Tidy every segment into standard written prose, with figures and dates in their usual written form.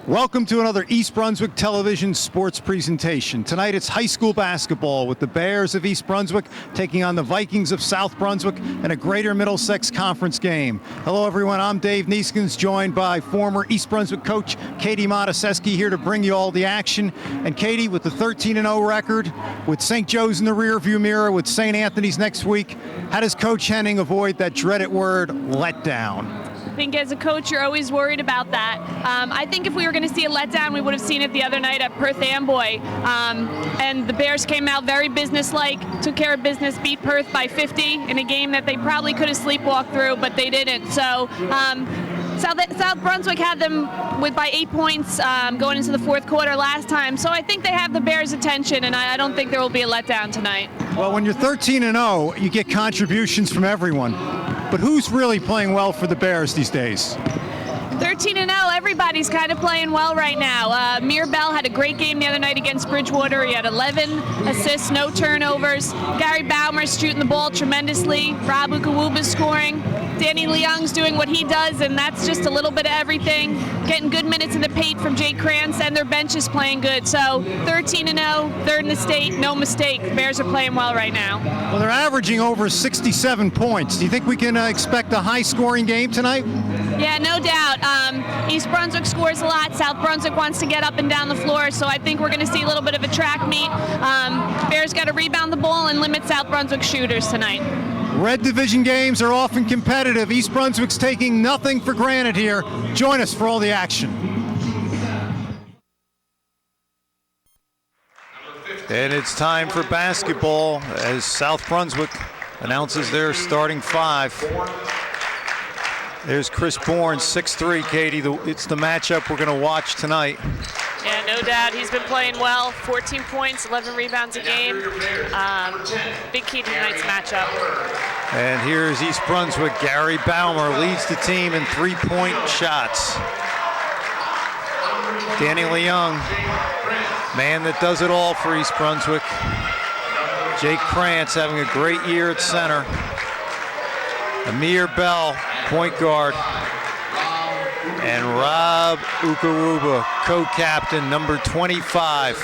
Welcome to another East Brunswick television sports presentation. Tonight it's high school basketball with the Bears of East Brunswick taking on the Vikings of South Brunswick in a Greater Middlesex Conference game. Hello everyone, I'm Dave Nieskens, joined by former East Brunswick coach Katie Motusesky here to bring you all the action. And Katie, with the 13-0 record, with St. Joe's in the rearview mirror, with St. Anthony's next week, how does Coach Henning avoid that dreaded word, letdown? I think as a coach, you're always worried about that. I think if we were going to see a letdown, we would have seen it the other night at Perth Amboy. And the Bears came out very businesslike, took care of business, beat Perth by 50 in a game that they probably could have sleepwalked through, but they didn't. So South Brunswick had them by 8 points going into the fourth quarter last time. So I think they have the Bears' attention, and I don't think there will be a letdown tonight. Well, when you're 13-0, you get contributions from everyone. But who's really playing well for the Bears these days? 13-0, everybody's kind of playing well right now. Mir Bell had a great game the other night against Bridgewater. He had 11 assists, no turnovers. Gary Baumer's shooting the ball tremendously. Rob Ukawuba's scoring. Danny Leung's doing what he does, and that's just a little bit of everything. Getting good minutes in the paint from Jake Krantz, and their bench is playing good. So 13-0, third in the state, no mistake. The Bears are playing well right now. Well, they're averaging over 67 points. Do you think we can expect a high-scoring game tonight? Yeah, no doubt. East Brunswick scores a lot. South Brunswick wants to get up and down the floor, so I think we're going to see a little bit of a track meet. Bears got to rebound the ball and limit South Brunswick shooters tonight. Red Division games are often competitive. East Brunswick's taking nothing for granted here. Join us for all the action. And it's time for basketball as South Brunswick announces their starting five. There's Chris Bourne, 6'3", Katie. It's the matchup we're going to watch tonight. Yeah, no doubt. He's been playing well. 14 points, 11 rebounds a game. Big key to tonight's matchup. And here's East Brunswick. Gary Baumer leads the team in three-point shots. Danny Leung, man that does it all for East Brunswick. Jake Krantz having a great year at center. Amir Bell, point guard. And Rob Ukawuba, co-captain, number 25.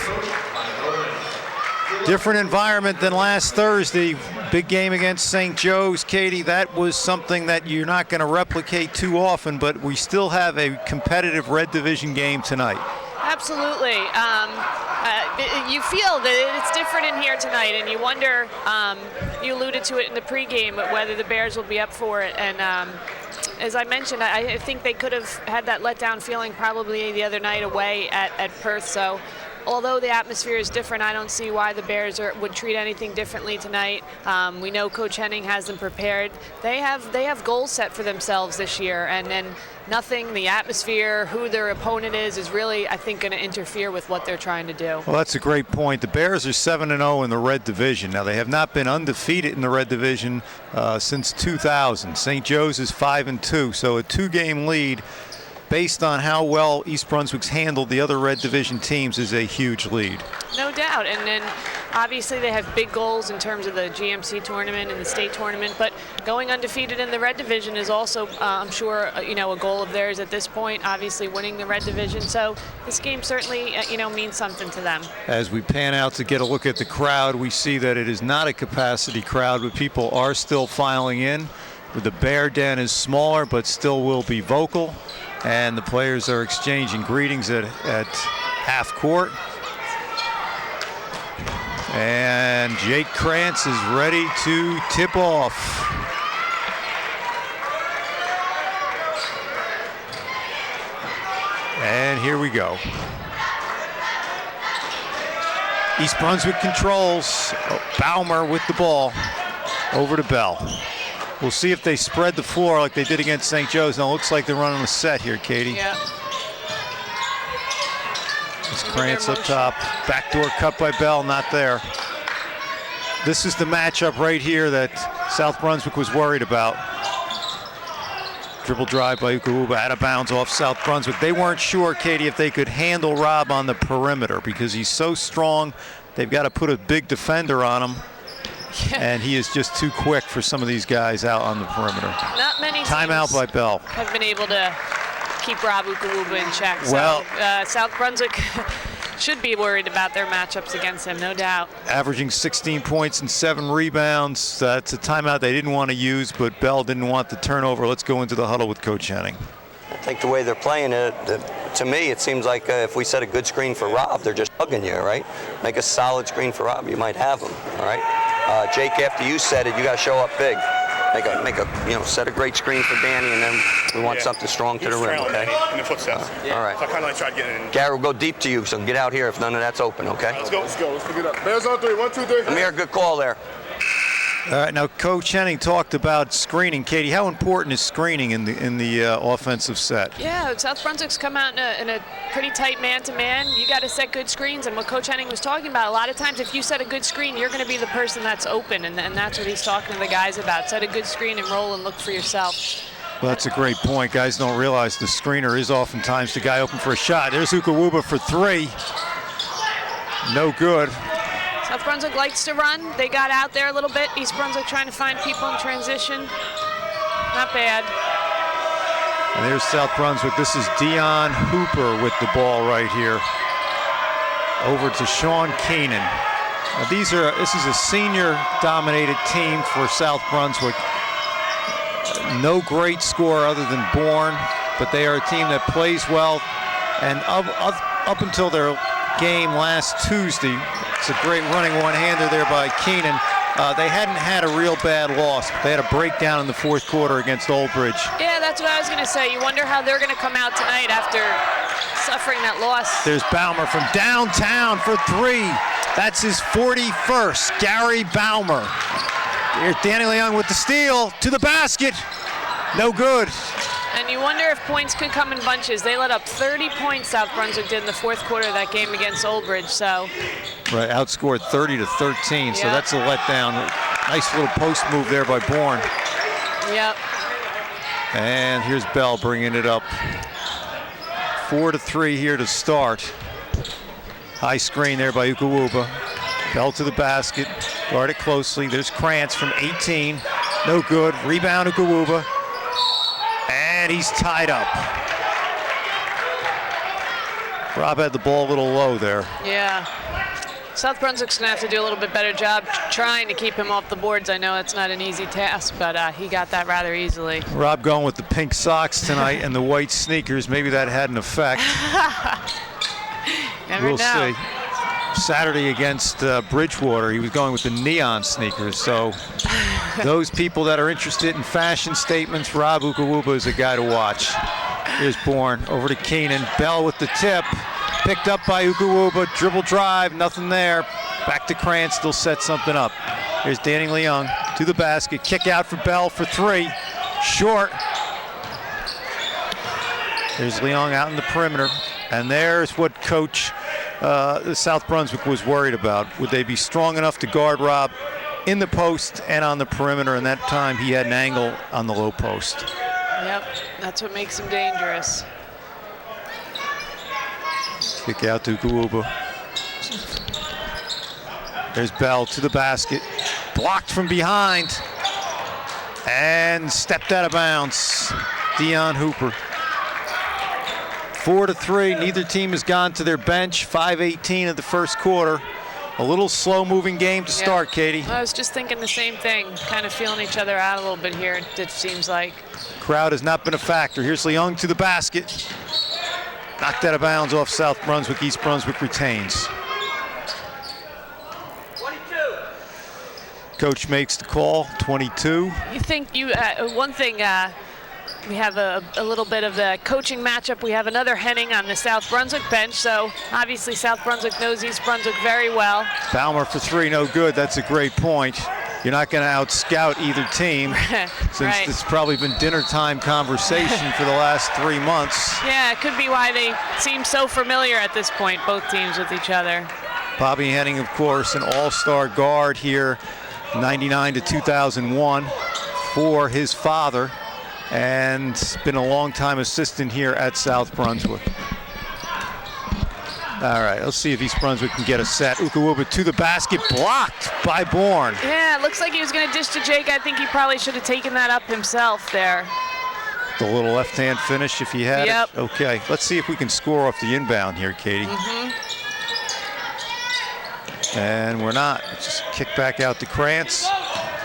Different environment than last Thursday. Big game against St. Joe's. Katie, that was something that you're not going to replicate too often, but we still have a competitive Red Division game tonight. Absolutely. You feel that it's different in here tonight, and you wonder, you alluded to it in the pregame, whether the Bears will be up for it. And as I mentioned, I think they could have had that letdown feeling probably the other night away at Perth. So although the atmosphere is different, I don't see why the Bears would treat anything differently tonight. We know Coach Henning has them prepared. They have goals set for themselves this year, and then nothing, the atmosphere, who their opponent is really, I think, going to interfere with what they're trying to do. Well, that's a great point. The Bears are 7-0 in the Red Division. Now, they have not been undefeated in the Red Division since 2000. St. Joe's is 5-2, so a two-game lead based on how well East Brunswick's handled the other Red Division teams is a huge lead. No doubt, and then obviously they have big goals in terms of the GMC tournament and the state tournament, but going undefeated in the Red Division is also, I'm sure, a goal of theirs at this point, obviously winning the Red Division. So this game certainly, means something to them. As we pan out to get a look at the crowd, we see that it is not a capacity crowd, but people are still filing in. The Bear Den is smaller, but still will be vocal. And the players are exchanging greetings at half court. And Jake Krantz is ready to tip off. And here we go. East Brunswick controls. Baumer with the ball. Over to Bell. We'll see if they spread the floor like they did against St. Joe's. Now it looks like they're running a set here, Katie. Yeah. It's Krantz up top. Backdoor cut by Bell, not there. This is the matchup right here that South Brunswick was worried about. Dribble drive by Ukawuba, out of bounds off South Brunswick. They weren't sure, Katie, if they could handle Rob on the perimeter because he's so strong. They've got to put a big defender on him. And he is just too quick for some of these guys out on the perimeter. Not many timeout by Bell. Have been able to keep Rob Ukawuba in check. Well, so South Brunswick should be worried about their matchups against him, no doubt. Averaging 16 points and 7 rebounds. That's a timeout they didn't want to use, but Bell didn't want the turnover. Let's go into the huddle with Coach Henning. I think the way they're playing it, to me, it seems like if we set a good screen for Rob, they're just hugging you, right? Make a solid screen for Rob, you might have him, all right? Jake, after you said it, you got to show up big. Set a great screen for Danny, and then we want something strong to the rim, okay? In the footsteps. All right. So I kind of like tried getting in. Gary, we'll go deep to you, so get out here if none of that's open, okay? Let's go. Let's pick it up. Bears on 3. 1, 2, 3. Come here, good call there. All right, now Coach Henning talked about screening. Katie, how important is screening in the offensive set? Yeah, South Brunswick's come out in a pretty tight man-to-man. You got to set good screens, and what Coach Henning was talking about, a lot of times if you set a good screen, you're going to be the person that's open, and that's what he's talking to the guys about. Set a good screen and roll and look for yourself. Well, that's a great point. Guys don't realize the screener is oftentimes the guy open for a shot. There's Ukawuba for 3. No good. South Brunswick likes to run. They got out there a little bit. East Brunswick trying to find people in transition. Not bad. And there's South Brunswick. This is Dion Hooper with the ball right here. Over to Sean Keenan. Now this is a senior-dominated team for South Brunswick. No great score other than Bourne, but they are a team that plays well. And up until their game last Tuesday, it's a great running one-hander there by Keenan. They hadn't had a real bad loss. They had a breakdown in the fourth quarter against Old Bridge. Yeah, that's what I was going to say. You wonder how they're going to come out tonight after suffering that loss. There's Baumer from downtown for 3. That's his 41st. Gary Baumer. Here's Danny Leung with the steal to the basket. No good. And you wonder if points could come in bunches. They let up 30 points, South Brunswick did in the fourth quarter of that game against Old Bridge. So. Right, outscored 30-13, so that's a letdown. Nice little post move there by Bourne. Yep. And here's Bell bringing it up. 4-3 here to start. High screen there by Ukawuba. Bell to the basket, guard it closely. There's Krantz from 18, no good. Rebound Ukawuba, and he's tied up. Rob had the ball a little low there. Yeah. South Brunswick's going to have to do a little bit better job trying to keep him off the boards. I know it's not an easy task, but he got that rather easily. Rob going with the pink socks tonight and the white sneakers. Maybe that had an effect. We'll see. Saturday against Bridgewater, he was going with the neon sneakers. So those people that are interested in fashion statements, Rob Ukawuba is a guy to watch. Here's Bourne over to Keenan. Bell with the tip. Picked up by Ukawuba. Dribble drive, nothing there. Back to Krantz, still set something up. Here's Danny Leung to the basket. Kick out for Bell for 3. Short. There's Leung out in the perimeter. And there's what Coach South Brunswick was worried about. Would they be strong enough to guard Rob in the post and on the perimeter? And that time he had an angle on the low post. Yep, that's what makes him dangerous. Kick out to Ukawuba. There's Bell to the basket. Blocked from behind. And stepped out of bounds. Dion Hooper. 4-3. Neither team has gone to their bench. 5:18 of the first quarter. A little slow-moving game to start, Katie. I was just thinking the same thing. Kind of feeling each other out a little bit here, it seems like. Crowd has not been a factor. Here's Leung to the basket. Knocked out of bounds off South Brunswick. East Brunswick retains. 22. Coach makes the call, 22. You think one thing, we have a little bit of the coaching matchup. We have another Henning on the South Brunswick bench, so obviously South Brunswick knows East Brunswick very well. Baumer for 3, no good. That's a great point. You're not going to out-scout either team since right. It's probably been dinner time conversation for the last 3 months. Yeah, it could be why they seem so familiar at this point, both teams with each other. Bobby Henning, of course, an all-star guard here, 99 to 2001 for his father, and been a long-time assistant here at South Brunswick. All right, let's see if East Brunswick can get a set. Ukawuba to the basket, blocked by Bourne. Yeah, it looks like he was going to dish to Jake. I think he probably should have taken that up himself there. The little left-hand finish if you had Yep. it. Okay, let's see if we can score off the inbound here, Katie. And we're not. Just kick back out to Krantz.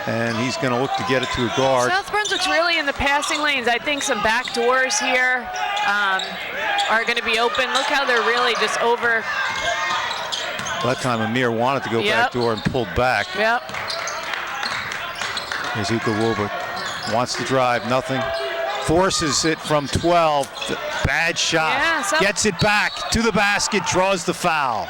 And he's going to look to get it to a guard. South Brunswick's really in the passing lanes. I think some back doors here are going to be open. Look how they're really just over. That time Amir wanted to go back door and pulled back. Yep. Here's Ukawuba. Wants to drive, nothing. Forces it from 12. Bad shot. Yeah, gets it back to the basket, draws the foul.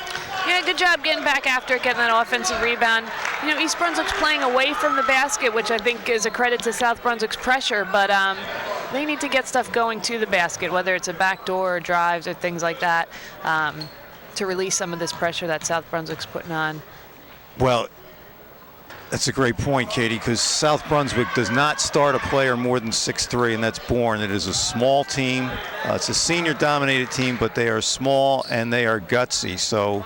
Yeah, good job getting back after it, getting that offensive rebound. You know, East Brunswick's playing away from the basket, which I think is a credit to South Brunswick's pressure, but they need to get stuff going to the basket, whether it's a backdoor or drives or things like that, to release some of this pressure that South Brunswick's putting on. Well, that's a great point, Katie, because South Brunswick does not start a player more than 6'3", and that's Bourne. It is a small team. It's a senior-dominated team, but they are small and they are gutsy. So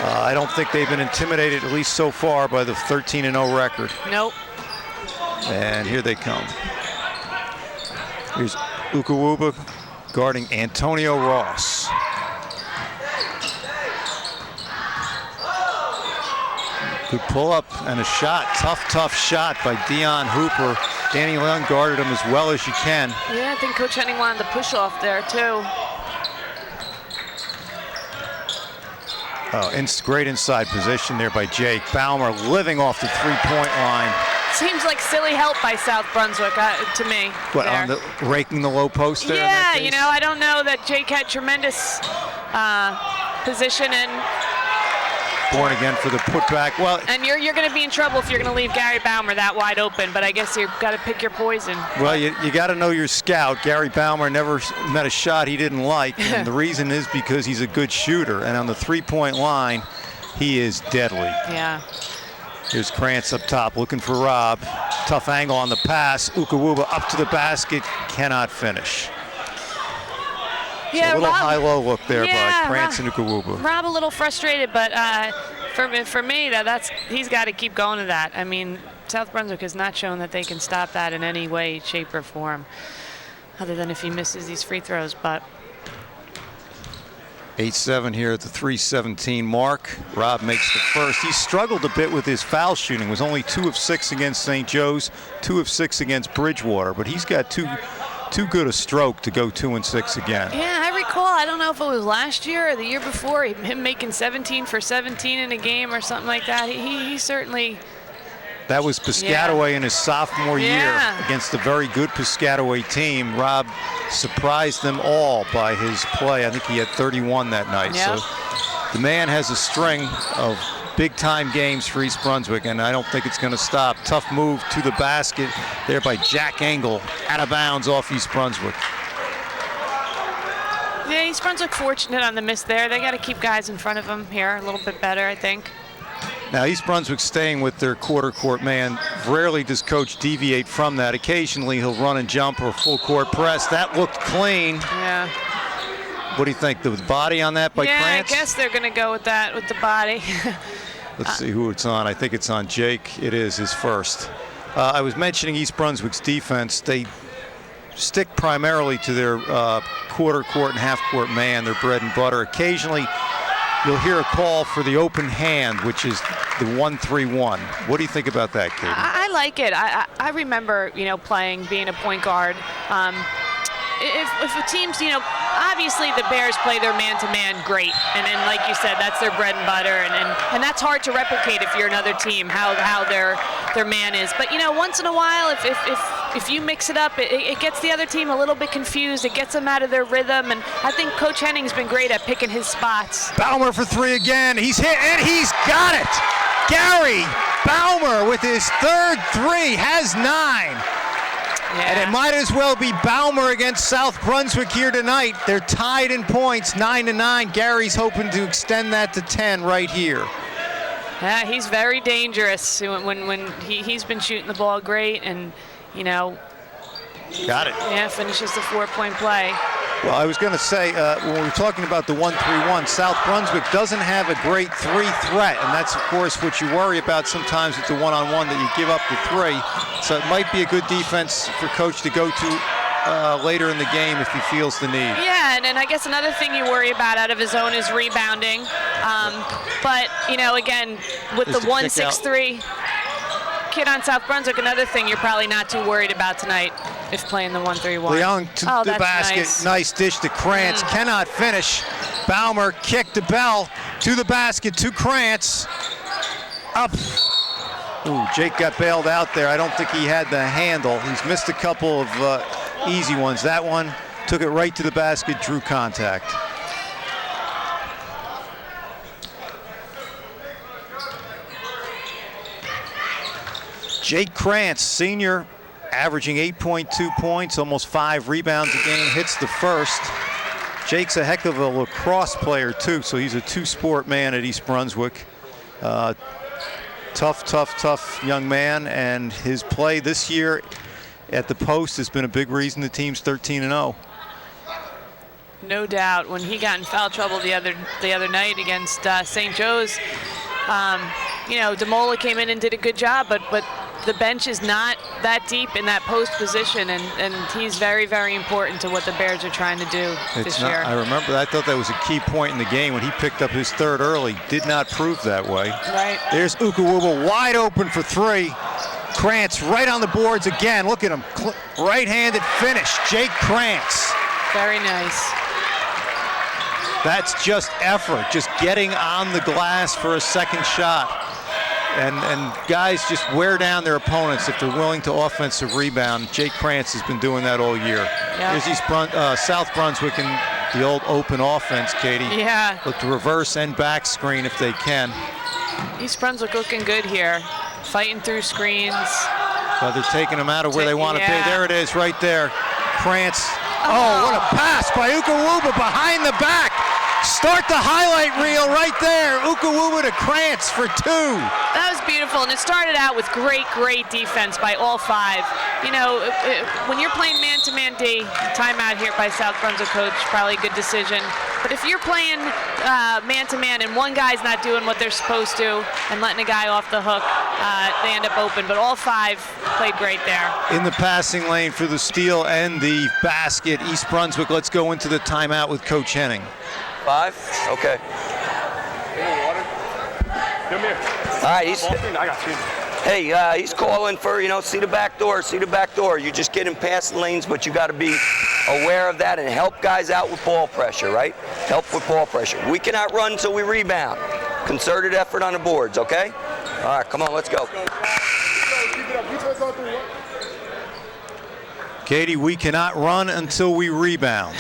I don't think they've been intimidated, at least so far, by the 13-0 record. Nope. And here they come. Here's Ukawuba guarding Antonio Ross. Good pull-up and a shot. Tough shot by Dion Hooper. Danny Leung guarded him as well as you can. Yeah, I think Coach Henning wanted the push-off there, too. Oh, great inside position there by Jake Baumer, living off the three-point line. Seems like silly help by South Brunswick to me. What, on the raking the low post there? Yeah, you know, I don't know that Jake had tremendous position and Bourne again for the putback. Well, and you're going to be in trouble if you're going to leave Gary Baumer that wide open, but I guess you've got to pick your poison. Well, you got to know your scout. Gary Baumer never met a shot he didn't like, and the reason is because he's a good shooter, and on the three-point line, he is deadly. Yeah. Here's Krantz up top looking for Rob. Tough angle on the pass. Ukawuba up to the basket, cannot finish. Yeah, a little Rob, high-low look there yeah, by Krantz and Ukawuba. Rob a little frustrated, but for me, he's got to keep going to that. I mean, South Brunswick has not shown that they can stop that in any way, shape, or form, other than if he misses these free throws. But 8-7 here at the 3:17 mark. Rob makes the first. He struggled a bit with his foul shooting. Was only 2 of 6 against St. Joe's, 2 of 6 against Bridgewater, but he's got too good a stroke to go 2 and 6 again. Yeah, I recall, I don't know if it was last year or the year before, him making 17 for 17 in a game or something like that. He certainly... That was Piscataway in his sophomore year against a very good Piscataway team. Rob surprised them all by his play. I think he had 31 that night. Yep. So the man has a string of big-time games for East Brunswick, and I don't think it's going to stop. Tough move to the basket there by Jack Engel, out of bounds off East Brunswick. Yeah, East Brunswick fortunate on the miss there. They got to keep guys in front of them here a little bit better, I think. Now, East Brunswick staying with their quarter court man. Rarely does coach deviate from that. Occasionally he'll run and jump or full court press. That looked clean. Yeah. What do you think? The body on that by Krantz? I guess they're going to go with that, with the body. Let's see who it's on. I think it's on Jake. It is his first. I was mentioning East Brunswick's defense. They stick primarily to their quarter court and half court man, their bread and butter. Occasionally you'll hear a call for the open hand, which is the 1-3-1. What do you think about that, Katie? I like it. I remember, being a point guard. If a team's, obviously the Bears play their man-to-man great, and then like you said, that's their bread and butter, and that's hard to replicate if you're another team, how their man is. But once in a while, if you mix it up, it gets the other team a little bit confused. It gets them out of their rhythm, and I think Coach Henning's been great at picking his spots. Baumer for 3 again. He's hit, and he's got it. Gary Baumer with his third 3 has 9. Yeah. And it might as well be Baumer against South Brunswick here tonight. They're tied in points, 9-9. Gary's hoping to extend that to 10 right here. Yeah, he's very dangerous when he's been shooting the ball great, and Got it. Yeah, finishes the 4-point play. Well, I was going to say, when we were talking about the 1-3-1, South Brunswick doesn't have a great 3 threat, and that's, of course, what you worry about sometimes with the one-on-one, that you give up the 3. So it might be a good defense for Coach to go to later in the game if he feels the need. Yeah, and I guess another thing you worry about out of his zone is rebounding. But, you know, again, with the 1-6-3 kid on South Brunswick, another thing you're probably not too worried about tonight if playing the 1-3-1. Leung to the basket. Nice dish to Krantz. Cannot finish. Baumer kick to Bell. To the basket to Krantz. Up. Ooh, Jake got bailed out there. I don't think he had the handle. He's missed a couple of easy ones. That one took it right to the basket, drew contact. Jake Krantz, senior, averaging 8.2 points, almost 5 rebounds a game, hits the first. Jake's a heck of a lacrosse player too, so he's a two-sport man at East Brunswick. Tough young man, and his play this year at the post has been a big reason the team's 13-0. No doubt. When he got in foul trouble the other night against St. Joe's, you know, DeMola came in and did a good job, but the bench is not that deep in that post position, and he's very, very important to what the Bears are trying to do this year. I remember, I thought that was a key point in the game when he picked up his third early. Did not prove that way. Right. There's Ukawuba wide open for 3. Krantz right on the boards again. Look at him. Right-handed finish. Jake Krantz. Very nice. That's just effort, just getting on the glass for a second shot. And guys just wear down their opponents if they're willing to offensive rebound. Jake Krantz has been doing that all year. Yep. Here's South Brunswick in the old open offense, Katie. Yeah. Look to reverse and back screen if they can. East Brunswick looking good here, fighting through screens. So they're taking them out of where they want to be. There it is, right there. Krantz. Oh, what a pass by Ukawuba behind the back. Start the highlight reel right there. Ukawuba to Krantz for 2. That was beautiful, and it started out with great defense by all 5. You know, when you're playing man-to-man D, timeout here by South Brunswick coach, probably a good decision. But if you're playing man-to-man and one guy's not doing what they're supposed to and letting a guy off the hook, they end up open. But all 5 played great there. In the passing lane for the steal and the basket, East Brunswick. Let's go into the timeout with Coach Henning. 5? Okay. Come here. All right, I got you. hey, he's calling for, you know, see the back door. You just get in passing lanes, but you got to be aware of that and help guys out with ball pressure, right? Help with ball pressure. We cannot run until we rebound. Concerted effort on the boards, okay? All right, come on, let's go. Katie, we cannot run until we rebound.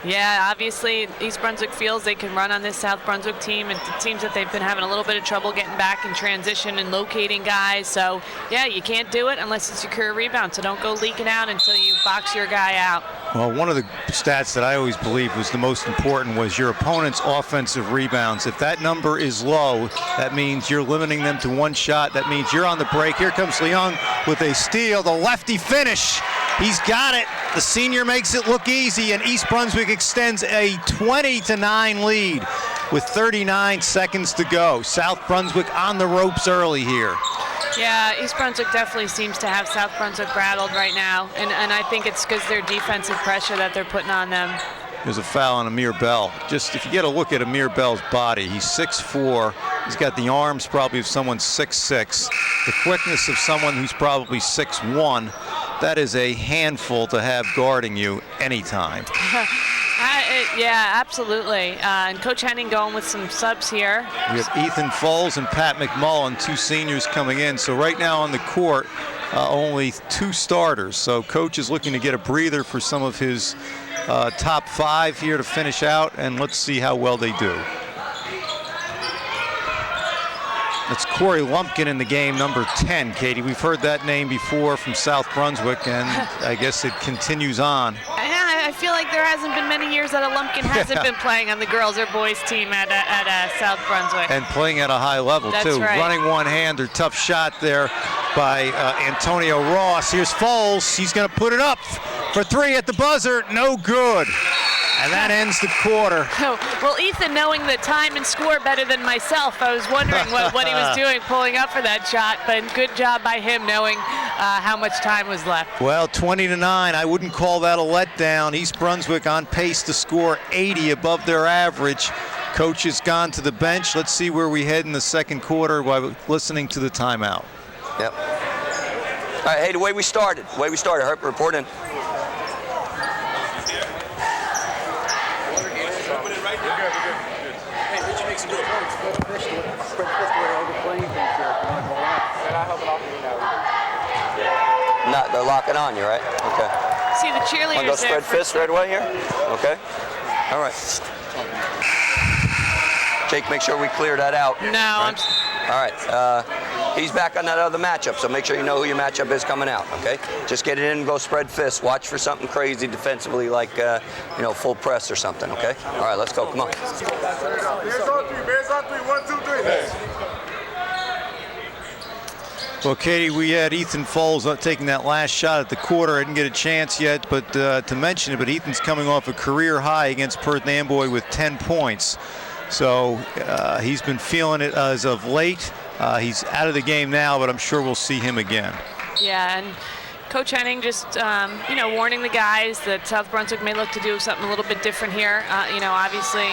Yeah, obviously East Brunswick feels they can run on this South Brunswick team. It seems that they've been having a little bit of trouble getting back in transition and locating guys. So, yeah, you can't do it unless you secure a rebound. So don't go leaking out until you box your guy out. Well, one of the stats that I always believed was the most important was your opponent's offensive rebounds. If that number is low, that means you're limiting them to 1 shot. That means you're on the break. Here comes Leung with a steal. The lefty finish. He's got it. The senior makes it look easy, and East Brunswick extends a 20-9 lead with 39 seconds to go. South Brunswick on the ropes early here. Yeah, East Brunswick definitely seems to have South Brunswick rattled right now, and I think it's because their defensive pressure that they're putting on them. There's a foul on Amir Bell. Just if you get a look at Amir Bell's body, he's 6'4". He's got the arms probably of someone 6'6", the quickness of someone who's probably 6'1". That is a handful to have guarding you anytime. Yeah, absolutely. And Coach Henning going with some subs here. We have Ethan Foles and Pat McMullen, 2 seniors coming in. So right now on the court, only 2 starters. So Coach is looking to get a breather for some of his top 5 here to finish out, and let's see how well they do. It's Corey Lumpkin in the game, number 10, Katie. We've heard that name before from South Brunswick, and I guess it continues on. I feel like there hasn't been many years that a Lumpkin hasn't been playing on the girls or boys team at South Brunswick. And playing at a high level, That's too. Right. Running one-hander, tough shot there by Antonio Ross. Here's Foles. He's going to put it up for 3 at the buzzer. No good. And that ends the quarter. Well, Ethan, knowing the time and score better than myself, I was wondering what he was doing pulling up for that shot, but good job by him knowing how much time was left. Well, 20-9. I wouldn't call that a letdown. East Brunswick on pace to score 80 above their average. Coach has gone to the bench. Let's see where we head in the second quarter while listening to the timeout. Yep. All right, hey, the way we started. Herb, report in. No, they're locking on you, right? Okay. See the cheerleaders Want to go spread there. fist right away here? Okay. All right. Jake, make sure we clear that out. No. Right? All right. He's back on that other matchup, so make sure you know who your matchup is coming out, okay? Just get it in and go spread fist. Watch for something crazy defensively like, full press or something, okay? All right, let's go. Come on. Bears on three. 1, 2, 3. Well, Katie, we had Ethan Foles taking that last shot at the quarter. I didn't get a chance yet, but to mention it, but Ethan's coming off a career high against Perth Amboy with 10 points. So he's been feeling it as of late. He's out of the game now, but I'm sure we'll see him again. Yeah, and Coach Henning just, warning the guys that South Brunswick may look to do something a little bit different here. Obviously,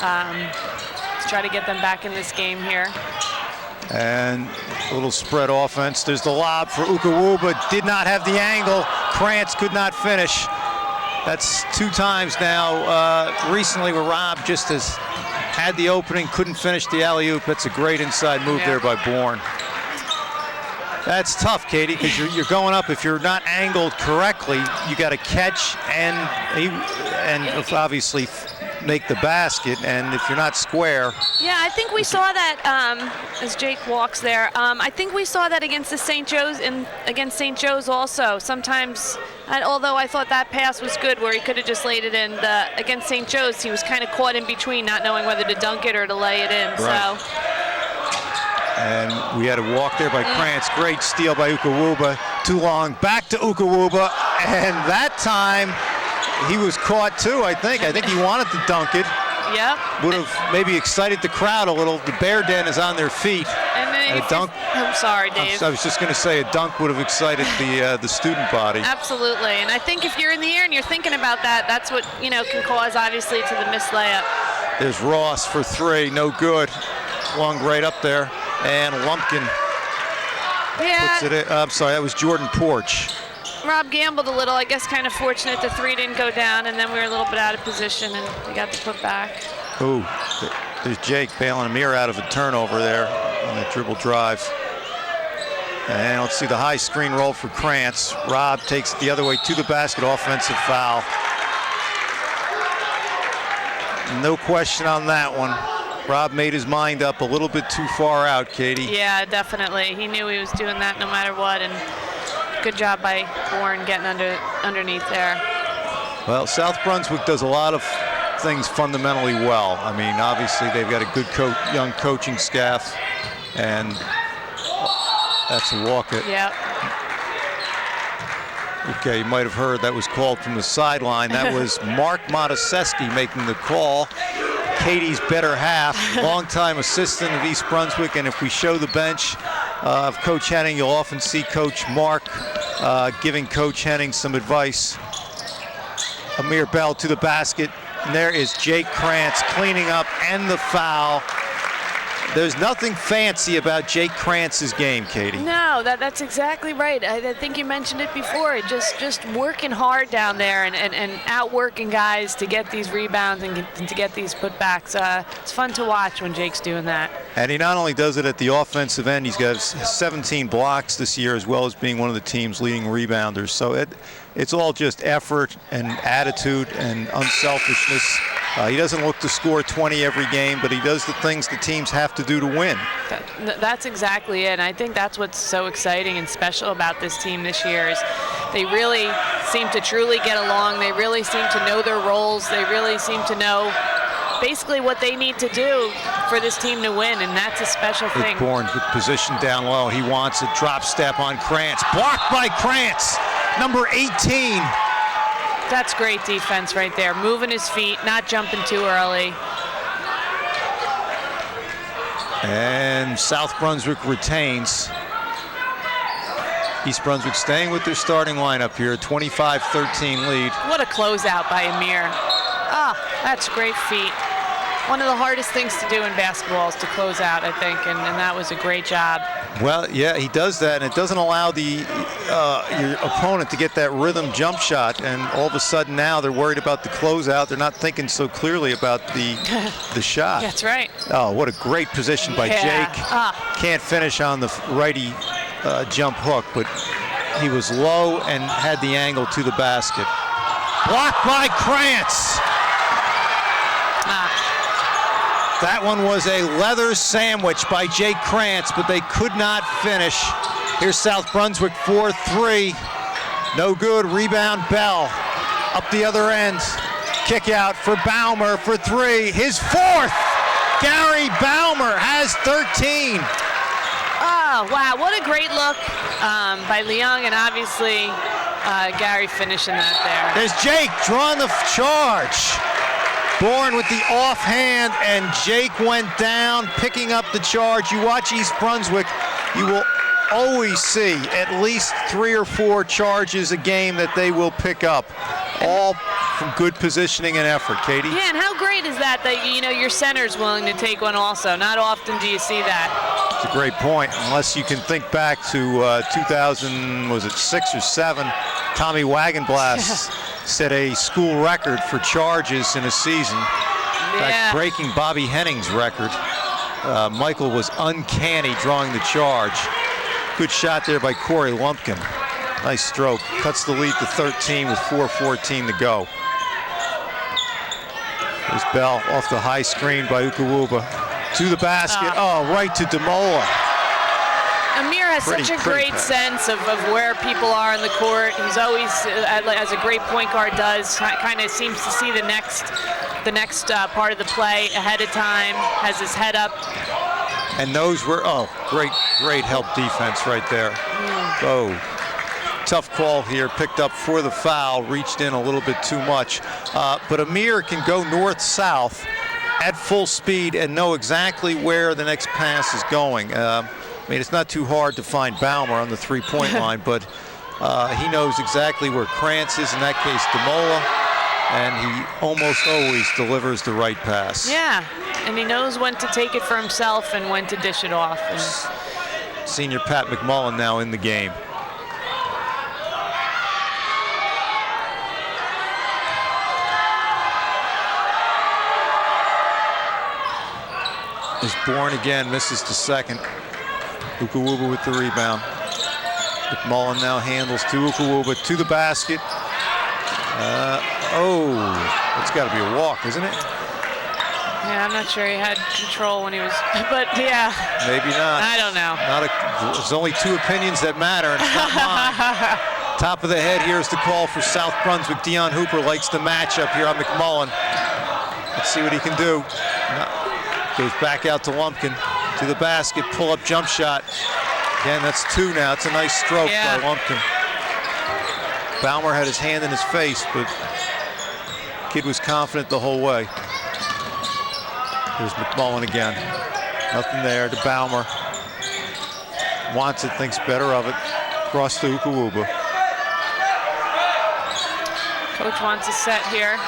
let's try to get them back in this game here. And a little spread offense. There's the lob for Ukawuba. Did not have the angle. Krantz could not finish. That's 2 times now recently where Rob just has had the opening, couldn't finish the alley-oop. That's a great inside move there by Bourne. That's tough, Katie, because you're going up. If you're not angled correctly, you got to catch and obviously make the basket. And if you're not square. Yeah, I think we saw that as Jake walks there. I think we saw that against the St. Joe's and against St. Joe's also. Sometimes, although I thought that pass was good where he could have just laid it in, against St. Joe's he was kind of caught in between, not knowing whether to dunk it or to lay it in. Right. So. And we had a walk there by Krantz. Great steal by Ukawuba. Too long. Back to Ukawuba. And that time he was caught too, I think. I think he wanted to dunk it. Yep. Would have maybe excited the crowd a little. The Bear Den is on their feet. And then a dunk. I'm sorry, Dave. I was just going to say a dunk would have excited the student body. Absolutely. And I think if you're in the air and you're thinking about that, that's what can cause obviously to the missed layup. There's Ross for 3. No good. Long right up there. And Lumpkin puts it in. I'm sorry, that was Jordan Porch. Rob gambled a little, I guess kind of fortunate the 3 didn't go down, and then we were a little bit out of position and we got the put back. Ooh, there's Jake bailing Amir out of a turnover there on that dribble drive. And let's see the high screen roll for Krantz. Rob takes it the other way to the basket, offensive foul. No question on that one. Rob made his mind up a little bit too far out, Katie. Yeah, definitely. He knew he was doing that no matter what, and good job by Bourne getting underneath there. Well, South Brunswick does a lot of things fundamentally well. I mean, obviously they've got a good young coaching staff, and that's a walk. Yep. Okay, you might have heard that was called from the sideline. That was Mark Motusesky making the call. Katie's better half, longtime assistant of East Brunswick, and if we show the bench of Coach Henning, you'll often see Coach Mark giving Coach Henning some advice. Amir Bell to the basket, and there is Jake Krantz cleaning up and the foul. There's nothing fancy about Jake Krantz's game, Katie. No, that's exactly right. I think you mentioned it before. Just working hard down there and outworking guys to get these rebounds and to get these putbacks. It's fun to watch when Jake's doing that. And he not only does it at the offensive end, he's got 17 blocks this year, as well as being one of the team's leading rebounders. So it's all just effort and attitude and unselfishness. He doesn't look to score 20 every game, but he does the things the teams have to do to win. That's exactly it. And I think that's what's so exciting and special about this team this year is they really seem to truly get along. They really seem to know their roles. They really seem to know basically what they need to do for this team to win, and that's a special thing. Bourne with position down low. He wants a drop step on Krantz. Blocked by Krantz, number 18. That's great defense right there. Moving his feet, not jumping too early. And South Brunswick retains. East Brunswick staying with their starting lineup here, 25-13 lead. What a closeout by Amir. Ah, that's great feet. One of the hardest things to do in basketball is to close out, I think, and that was a great job. Well, yeah, he does that, and it doesn't allow your opponent to get that rhythm jump shot, and all of a sudden now they're worried about the closeout. They're not thinking so clearly about the shot. That's right. Oh, what a great position by Jake. Can't finish on the righty jump hook, but he was low and had the angle to the basket. Blocked by Krantz. That one was a leather sandwich by Jake Krantz, but they could not finish. Here's South Brunswick 4-3. No good. Rebound, Bell. Up the other end. Kick out for Baumer for three. His fourth. Gary Baumer has 13. Oh, wow. What a great look by Leung, and obviously Gary finishing that there. There's Jake drawing the charge. Bourne with the offhand, and Jake went down, picking up the charge. You watch East Brunswick, you will always see at least 3 or 4 charges a game that they will pick up, all from good positioning and effort. Katie? Yeah, and how great is that your center's willing to take one also? Not often do you see that. It's a great point, unless you can think back to 2006 or 7, Tommy Wagenblast set a school record for charges in a season. In fact, breaking Bobby Henning's record. Michael was uncanny drawing the charge. Good shot there by Corey Lumpkin. Nice stroke. Cuts the lead to 13 with 4:14 to go. There's Bell off the high screen by Ukawuba. To the basket. Oh, right to Demola. Amir has such a great sense of where people are in the court. He's always, as a great point guard does, kind of seems to see the next part of the play ahead of time, has his head up. And those were, great help defense right there. Oh, tough call here, picked up for the foul, reached in a little bit too much. But Amir can go north-south at full speed and know exactly where the next pass is going. I mean, it's not too hard to find Baumer on the three-point line, but he knows exactly where Krantz is, in that case Demola, and he almost always delivers the right pass. Yeah, and he knows when to take it for himself and when to dish it off. And senior Pat McMullen now in the game. Is Bourne again, misses the second. Ukawuba with the rebound. McMullen now handles to Ukawuba to the basket. It's got to be a walk, isn't it? Yeah, I'm not sure he had control when he was, but yeah. Maybe not. I don't know. There's only 2 opinions that matter, and it's not mine. Top of the head, here's the call for South Brunswick. Dion Hooper likes the matchup here on McMullen. Let's see what he can do. Goes back out to Lumpkin, to the basket, pull-up jump shot. Again, that's 2 now. It's a nice stroke by Lumpkin. Baumer had his hand in his face, but kid was confident the whole way. Here's McMullen again. Nothing there to Baumer. Wants it, thinks better of it. Cross to Ukawuba. Coach wants a set here.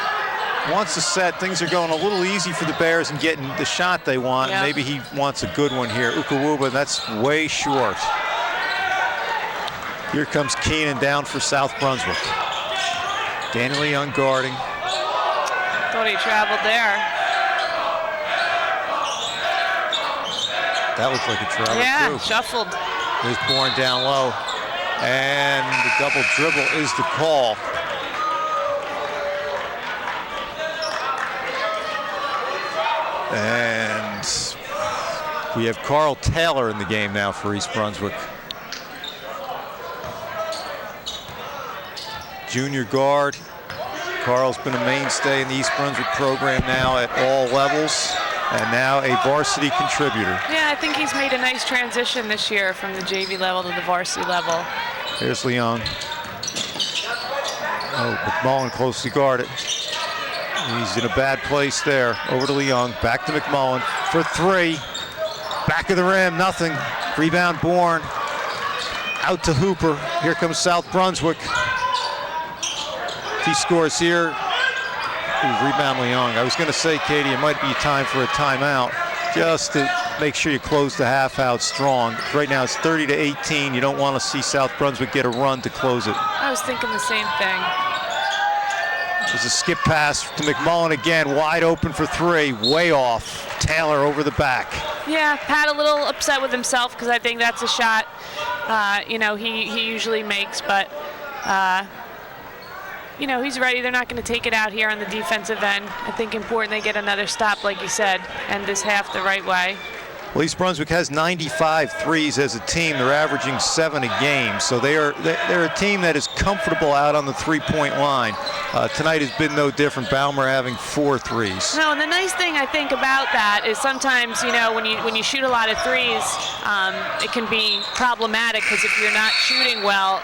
Wants a set. Things are going a little easy for the Bears and getting the shot they want. Yep. Maybe he wants a good one here. Ukawuba, that's way short. Here comes Keenan down for South Brunswick. Daniel Young guarding. Thought he traveled there. That looked like a travel too. Shuffled. There's Bourne down low. And the double dribble is the call. And we have Carl Taylor in the game now for East Brunswick. Junior guard. Carl's been a mainstay in the East Brunswick program now at all levels, and now a varsity contributor. Yeah, I think he's made a nice transition this year from the JV level to the varsity level. Here's Leung. Oh, McMullen closely guarded. He's in a bad place there. Over to Leung, back to McMullen for 3. Back of the rim, nothing. Rebound Bourne. Out to Hooper. Here comes South Brunswick. If he scores here, rebound Leong. I was going to say, Katie, it might be time for a timeout just to make sure you close the half out strong. Right now it's 30-18. You don't want to see South Brunswick get a run to close it. I was thinking the same thing. There's a skip pass to McMullen again, wide open for three, way off. Taylor over the back. Yeah, Pat a little upset with himself because I think that's a shot, he usually makes, but, he's ready. They're not going to take it out here on the defensive end. I think important they get another stop, like you said, end this half the right way. Well, East Brunswick has 95 threes as a team. They're averaging 7 a game, so they're a team that is comfortable out on the three-point line. Tonight has been no different. Baumer having 4 threes. No, and the nice thing I think about that is sometimes, when you shoot a lot of threes, it can be problematic because if you're not shooting well,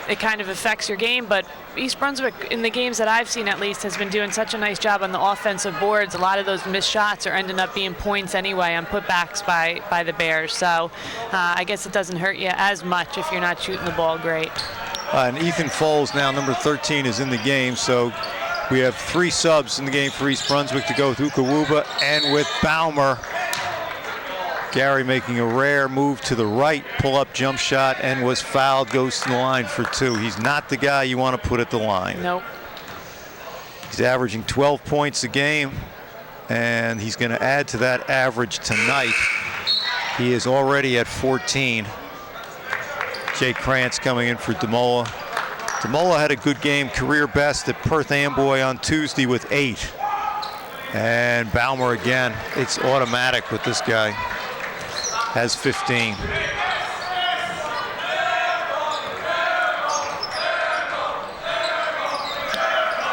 it kind of affects your game. But East Brunswick, in the games that I've seen at least, has been doing such a nice job on the offensive boards. A lot of those missed shots are ending up being points anyway on putbacks by the Bears. So I guess it doesn't hurt you as much if you're not shooting the ball great. And Ethan Foles, now number 13, is in the game. So we have 3 subs in the game for East Brunswick to go with Ukawuba and with Baumer. Gary making a rare move to the right, pull-up jump shot, and was fouled, goes to the line for 2. He's not the guy you want to put at the line. Nope. He's averaging 12 points a game, and he's going to add to that average tonight. He is already at 14. Jay Krantz coming in for Demola. Demola had a good game, career best at Perth Amboy on Tuesday with 8. And Baumer again, it's automatic with this guy. Has 15.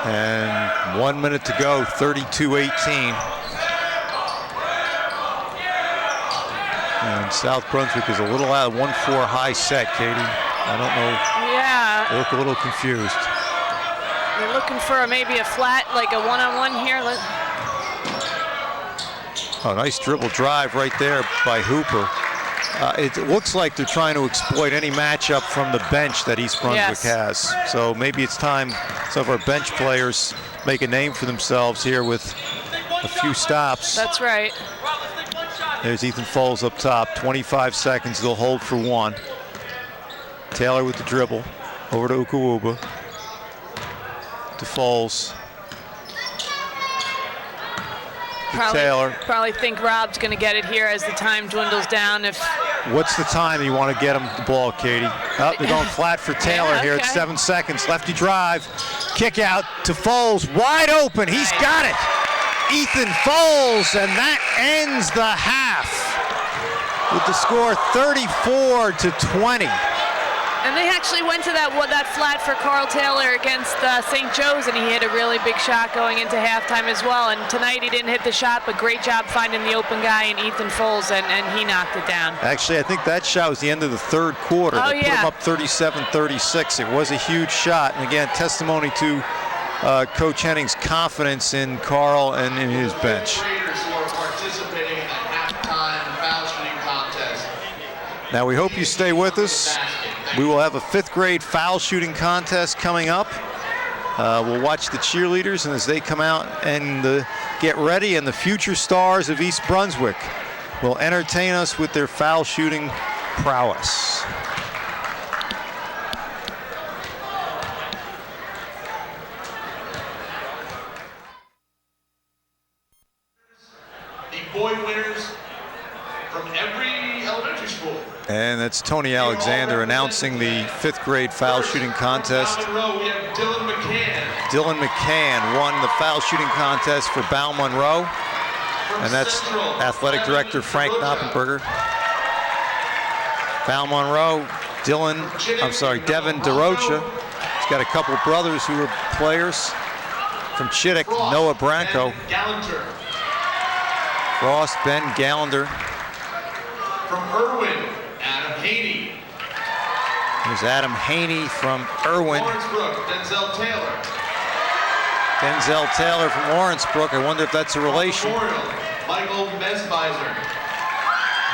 And 1 minute to go, 32-18. And South Brunswick is a little out, 1-4 high set, Katie. I don't know. Yeah. They look a little confused. They're looking for maybe a flat, like a one-on-one here. Oh, nice dribble drive right there by Hooper. It looks like they're trying to exploit any matchup from the bench that East Brunswick has. So maybe it's time some of our bench players make a name for themselves here with a few stops. That's right. There's Ethan Foles up top. 25 seconds. They'll hold for 1. Taylor with the dribble. Over to Ukawuba. To Foles. Taylor. Probably think Rob's going to get it here as the time dwindles down. What's the time you want to get him the ball, Katie? Oh, they're going flat for Taylor here at 7 seconds. Lefty drive. Kick out to Foles. Wide open. He's got it. Ethan Foles, and that ends the half with the score 34-20. And they actually went to that flat for Carl Taylor against St. Joe's, and he hit a really big shot going into halftime as well. And tonight he didn't hit the shot, but great job finding the open guy in Ethan Foles, and he knocked it down. Actually, I think that shot was the end of the 3rd quarter. They put him up 37-36. It was a huge shot. And again, testimony to Coach Henning's confidence in Carl and in his bench. Now we hope you stay with us. We will have a 5th grade foul shooting contest coming up. We'll watch the cheerleaders, and as they come out and get ready, and the future stars of East Brunswick will entertain us with their foul shooting prowess. The boy winners from every elementary school. And that's Tony Alexander announcing the 5th grade foul shooting contest. We have Dylan McCann. Dylan McCann won the foul shooting contest for Bow Monroe. And that's athletic director Frank Knoppenberger. Bow Monroe, Devin DeRocha. He's got a couple of brothers who are players. From Chittick, Noah Branco. Frost, Ben Gallender. From Irwin, Adam Haney. There's Adam Haney from Irwin. Lawrencebrook, Denzel Taylor. Denzel Taylor from Lawrencebrook. I wonder if that's a relation. Memorial, Michael Mesmeiser.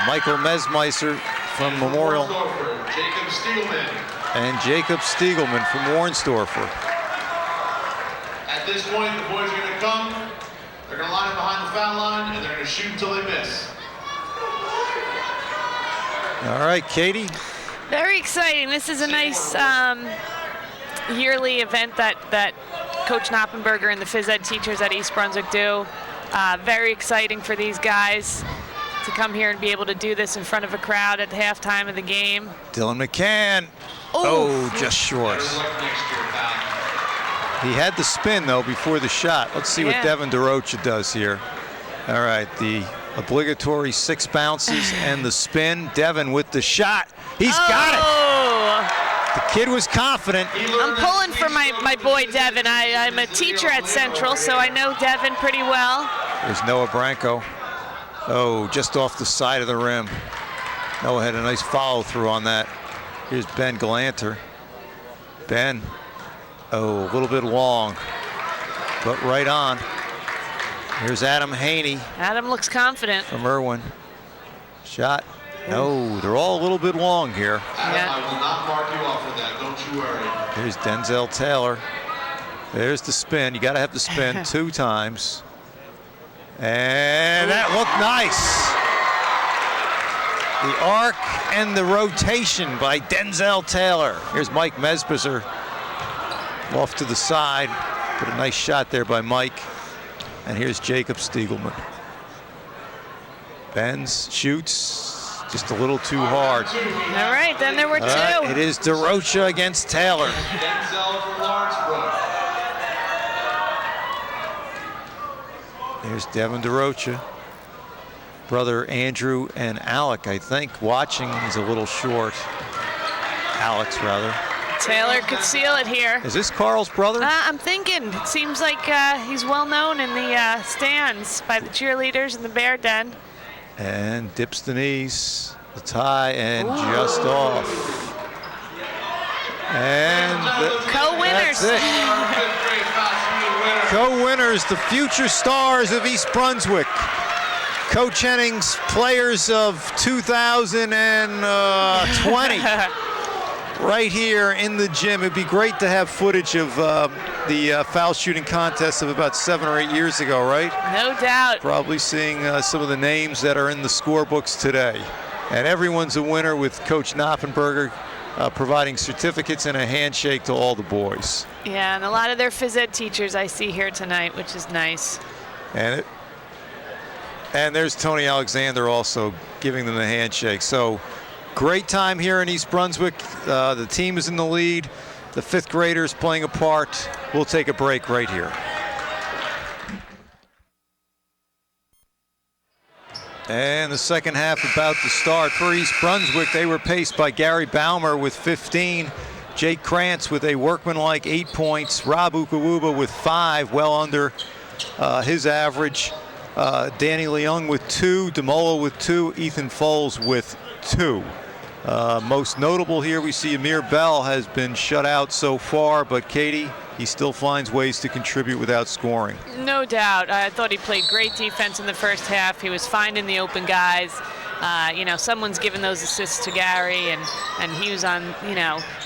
Michael Mesmeiser from Memorial. Jacob Stiegelman. And Jacob Stiegelman from Warnsdorfer. At this point, the boys are going to come. They're going to line up behind the foul line, and they're going to shoot until they miss. All right, Katie. Very exciting. This is a nice yearly event that Coach Knoppenberger and the phys ed teachers at East Brunswick do. Very exciting for these guys to come here and be able to do this in front of a crowd at the halftime of the game. Dylan McCann. Oh, just short. He had the spin, though, before the shot. Let's see what Devin DeRocha does here. All right, the obligatory 6 bounces and the spin. Devin with the shot. He's got it. The kid was confident. I'm pulling for my boy Devin. I'm a teacher at Central, so I know Devin pretty well. There's Noah Branco. Oh, just off the side of the rim. Noah had a nice follow through on that. Here's Ben Galanter. Ben, oh, a little bit long, but right on. Here's Adam Haney. Adam looks confident. From Irwin. Shot. No, they're all a little bit long here. Adam, I will not mark you off for that. Don't you worry. Here's Denzel Taylor. There's the spin. You got to have the spin 2 times. And that looked nice. The arc and the rotation by Denzel Taylor. Here's Mike Mesbizer off to the side. But a nice shot there by Mike. And here's Jacob Stiegelman. Benz shoots just a little too hard. All right, then there were 2. It is DeRocha against Taylor. Denzel from Lawrenceburg. There's Devin DeRocha. Brother Andrew and Alec, I think, watching. He's a little short. Alex, rather. Taylor could seal it here. Is this Carl's brother? I'm thinking. It seems like he's well known in the stands by the cheerleaders in the Bear Den. And dips the knees. The tie and just off. And co-winners. That's it. Co-winners, the future stars of East Brunswick. Coach Henning's players of 2020. Right here in the gym. It'd be great to have footage of the foul shooting contest of about 7 or 8 years ago, right? No doubt. Probably seeing some of the names that are in the scorebooks today. And everyone's a winner with Coach Knoppenberger providing certificates and a handshake to all the boys. Yeah, and a lot of their phys ed teachers I see here tonight, which is nice. And there's Tony Alexander also giving them the handshake. So great time here in East Brunswick. The team is in the lead. The 5th graders playing a part. We'll take a break right here. And the second half about to start for East Brunswick. They were paced by Gary Baumer with 15. Jake Krantz with a workmanlike 8 points. Rob Ukawuba with 5, well under his average. Danny Leung with 2. Demola with 2. Ethan Foles with 2. Most notable here, we see Amir Bell has been shut out so far, but Katie, he still finds ways to contribute without scoring. No doubt. I thought he played great defense in the first half. He was finding the open guys. Someone's given those assists to Gary, and he was on,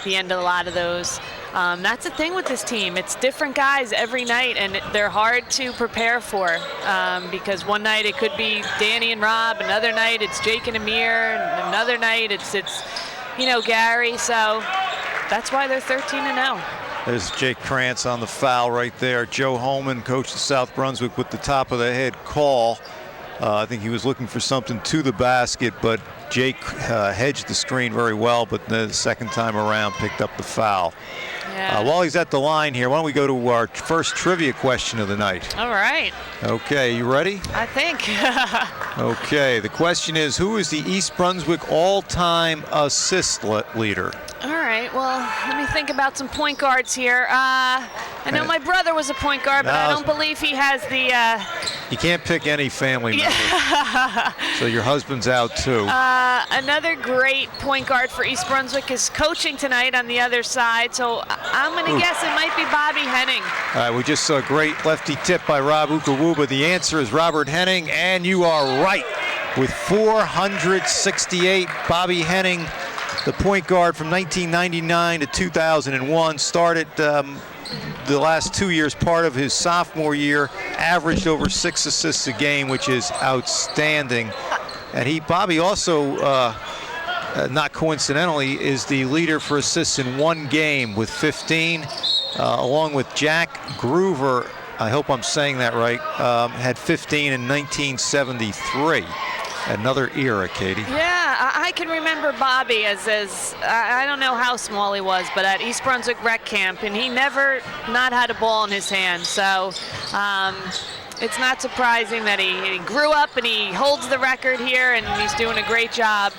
the end of a lot of those. That's the thing with this team. It's different guys every night, and they're hard to prepare for because one night it could be Danny and Rob, another night it's Jake and Amir, and another night it's Gary. So that's why they're 13-0. There's Jake Krantz on the foul right there. Joe Holman, coach of South Brunswick, with the top of the head call. I think he was looking for something to the basket, but Jake hedged the screen very well, but the second time around picked up the foul. Yeah. While he's at the line here, why don't we go to our first trivia question of the night? All right. Okay, you ready? I think. Okay, the question is, who is the East Brunswick all-time assist leader? All right, well, let me think about some point guards here. I know my brother was a point guard, but I don't believe he has the... You can't pick any family member. So your husband's out too. Another great point guard for East Brunswick is coaching tonight on the other side, so I'm going to guess it might be Bobby Henning. All right, we just saw a great lefty tip by Rob Ukawuba. The answer is Robert Henning, and you are right. With 468, Bobby Henning, the point guard from 1999 to 2001, started the last 2 years, part of his sophomore year, averaged over 6 assists a game, which is outstanding. And Bobby also, not coincidentally, is the leader for assists in one game with 15, along with Jack Groover. I hope I'm saying that right. Had 15 in 1973. Another era, Katie. Yeah, I can remember Bobby as I don't know how small he was, but at East Brunswick Rec Camp, and he never not had a ball in his hand. So it's not surprising that he grew up and he holds the record here, and he's doing a great job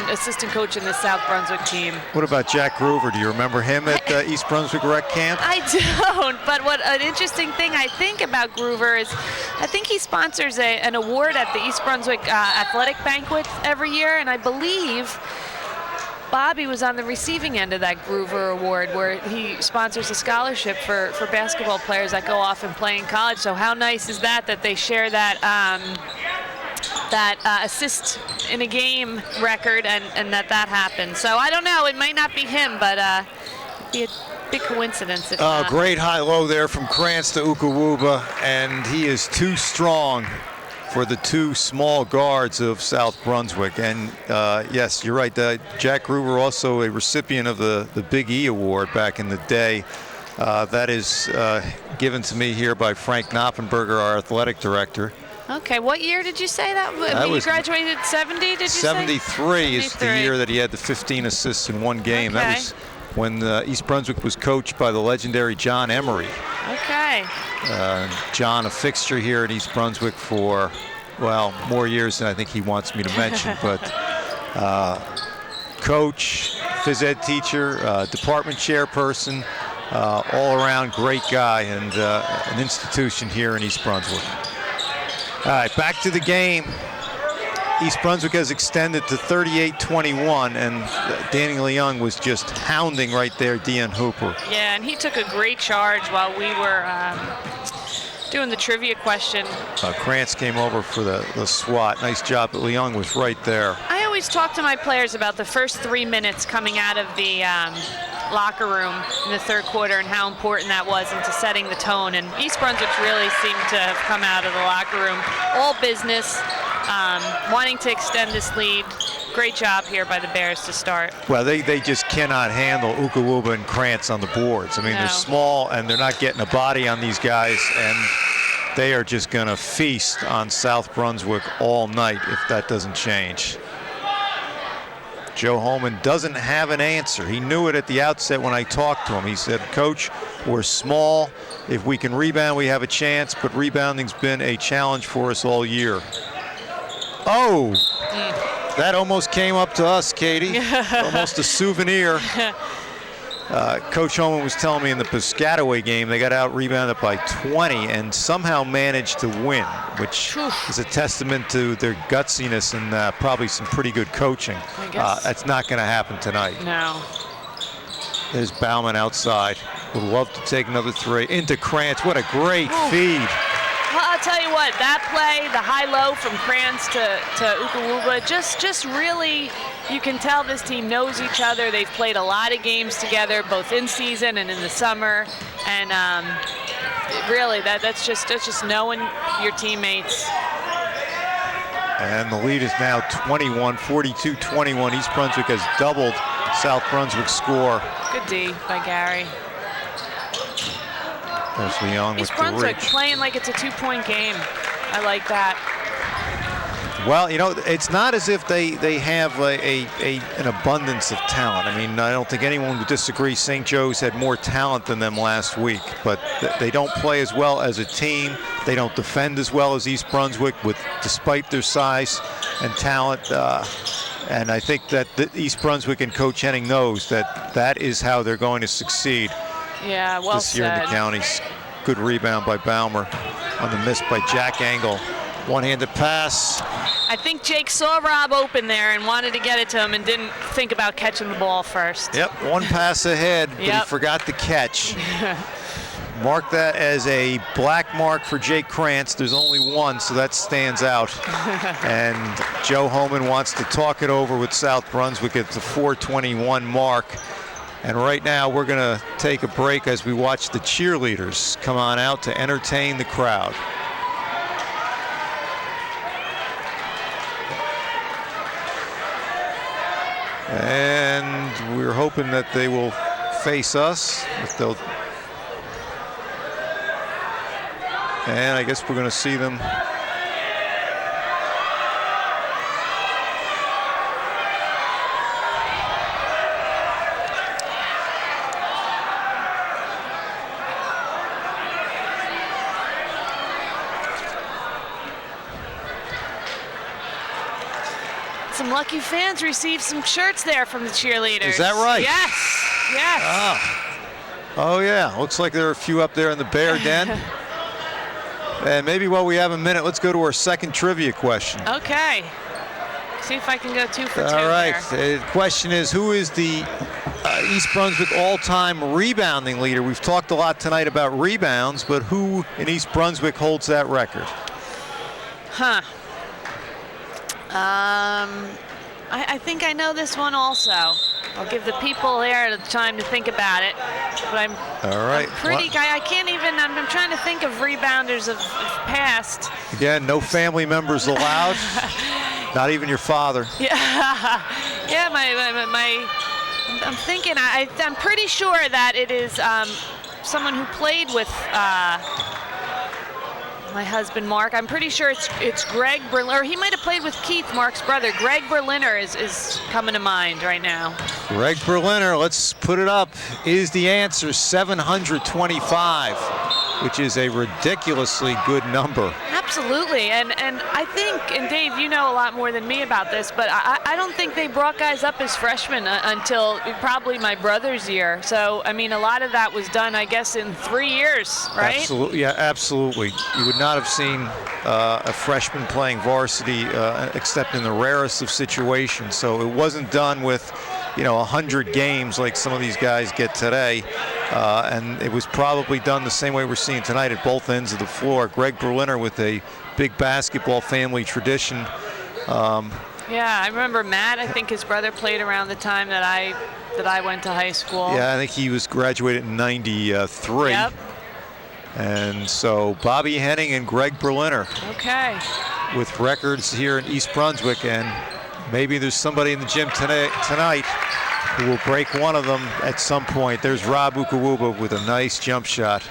assistant coaching the South Brunswick team. What about Jack Groover? Do you remember him at East Brunswick Rec Camp? I don't, but what an interesting thing I think about Groover is I think he sponsors an award at the East Brunswick Athletic Banquet every year, and I believe Bobby was on the receiving end of that Groover Award, where he sponsors a scholarship for basketball players that go off and play in college. So how nice is that they share that assist in a game record, and that happened. So I don't know, it might not be him, but it'd be a big coincidence if not. Great high-low there from Krantz to Ukawuba, and he is too strong for the two small guards of South Brunswick. And yes, you're right, Jack Groover also a recipient of the Big E Award back in the day. That is given to me here by Frank Knoppenberger, our athletic director. Okay, what year did you say that? You graduated 70, did you say? 73 is the year that he had the 15 assists in one game. Okay. That was when East Brunswick was coached by the legendary John Emery. Okay. John, a fixture here at East Brunswick for, well, more years than I think he wants me to mention, but coach, phys ed teacher, department chairperson, all around great guy, and an institution here in East Brunswick. All right, back to the game. East Brunswick has extended to 38-21, and Danny Leung was just hounding right there Dean Hooper. Yeah, and he took a great charge while we were doing the trivia question. Krantz came over for the swat. Nice job, but Leung was right there. I always talk to my players about the first 3 minutes coming out of the locker room in the third quarter and how important that was into setting the tone. And East Brunswick really seemed to have come out of the locker room all business, wanting to extend this lead. Great job here by the Bears to start. Well, they just cannot handle Ukawuba and Krantz on the boards. I mean, they're small and they're not getting a body on these guys, and they are just going to feast on South Brunswick all night if that doesn't change. Joe Holman doesn't have an answer. He knew it at the outset when I talked to him. He said, Coach, we're small. If we can rebound, we have a chance, but rebounding's been a challenge for us all year. Oh, that almost came up to us, Katie. Almost a souvenir. Coach Holman was telling me in the Piscataway game they got out-rebounded by 20 and somehow managed to win, which is a testament to their gutsiness and probably some pretty good coaching. That's not going to happen tonight. No. There's Bauman outside. Would love to take another three. Into Krantz. What a great feed. Well, I'll tell you what, that play, the high-low from Krantz to Ukawuba, just really, you can tell this team knows each other. They've played a lot of games together, both in season and in the summer, and really, that's just knowing your teammates. And the lead is now 42-21. East Brunswick has doubled South Brunswick's score. Good D by Gary. There's Leung with East Brunswick the reach. playing like it's a two-point game. I like that. Well, you know, it's not as if they have an abundance of talent. I mean, I don't think anyone would disagree St. Joe's had more talent than them last week, but they don't play as well as a team. They don't defend as well as East Brunswick, despite their size and talent. And I think that East Brunswick and Coach Henning knows that is how they're going to succeed. Yeah, well this year in the county. Good rebound by Baumer on the miss by Jack Engel. One-handed pass. I think Jake saw Rob open there and wanted to get it to him and didn't think about catching the ball first. Yep, one pass ahead, but Yep. he forgot the catch. Mark that as a black mark for Jake Krantz. There's only one, so that stands out. And Joe Homan wants to talk it over with South Brunswick at the 4:21 mark. And right now we're going to take a break as we watch the cheerleaders come on out to entertain the crowd. And we're hoping that they will face us. If they'll, and I guess we're going to see them. Some lucky fans received some shirts there from the cheerleaders. Is that right? Yes, yes. Oh yeah, looks like there are a few up there in the Bear Den. And maybe while we have a minute, let's go to our second trivia question. Okay. See if I can go 2 for 2 All right, there. the question is, who is the East Brunswick all-time rebounding leader? We've talked a lot tonight about rebounds, but who in East Brunswick holds that record? Huh. I think I know this one also. I'll give the people there the time to think about it. But I'm pretty guy. I can't even. I'm trying to think of rebounders of past. Again, no family members allowed. Not even your father. Yeah, yeah. I'm thinking. I'm pretty sure that it is someone who played with my husband Mark. I'm pretty sure it's Greg Berliner. Or he might have played with Keith, Mark's brother. Greg Berliner is coming to mind right now. Greg Berliner, let's put it up, is the answer. 725, which is a ridiculously good number. Absolutely, and I think, and Dave, you know a lot more than me about this, but I don't think they brought guys up as freshmen until probably my brother's year. So, I mean, a lot of that was done, I guess, in 3 years, right? Absolutely, yeah, absolutely. You would not have seen a freshman playing varsity except in the rarest of situations. So it wasn't done with, 100 games like some of these guys get today. And it was probably done the same way we're seeing tonight at both ends of the floor. Greg Berliner with a big basketball family tradition. Yeah, I remember Matt. I think his brother played around the time that I went to high school. Yeah, I think he was graduated in '93. Yep. And so Bobby Henning and Greg Berliner. Okay. With records here in East Brunswick, and maybe there's somebody in the gym tonight who will break one of them at some point. There's Rob Ukawuba with a nice jump shot.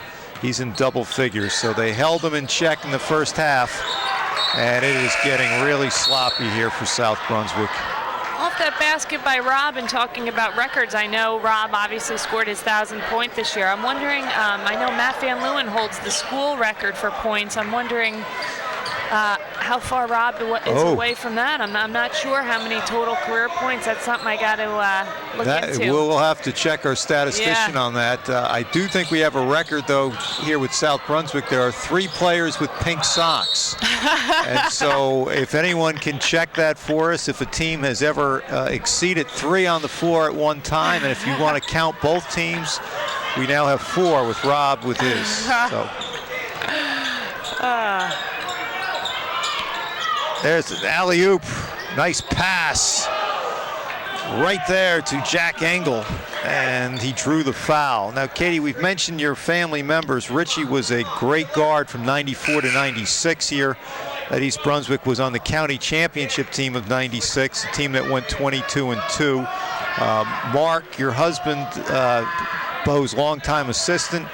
He's in double figures, so they held him in check in the first half, and it is getting really sloppy here for South Brunswick. Off that basket by Rob, and talking about records, I know Rob obviously scored his 1,000th point this year. I'm wondering, I know Matt Van Leeuwen holds the school record for points. I'm wondering how far Rob is away from that. I'm not sure how many total career points. That's something I got to look into. We'll have to check our statistician on that. I do think we have a record, though, here with South Brunswick. There are 3 players with pink socks. And so if anyone can check that for us, if a team has ever exceeded 3 on the floor at one time, and if you want to count both teams, we now have 4 with Rob with his. So. There's an alley-oop. Nice pass right there to Jack Engel, and he drew the foul. Now, Katie, we've mentioned your family members. Richie was a great guard from '94 to '96 here at East Brunswick, was on the county championship team of '96, a team that went 22-2. Mark, your husband, Bo's longtime assistant,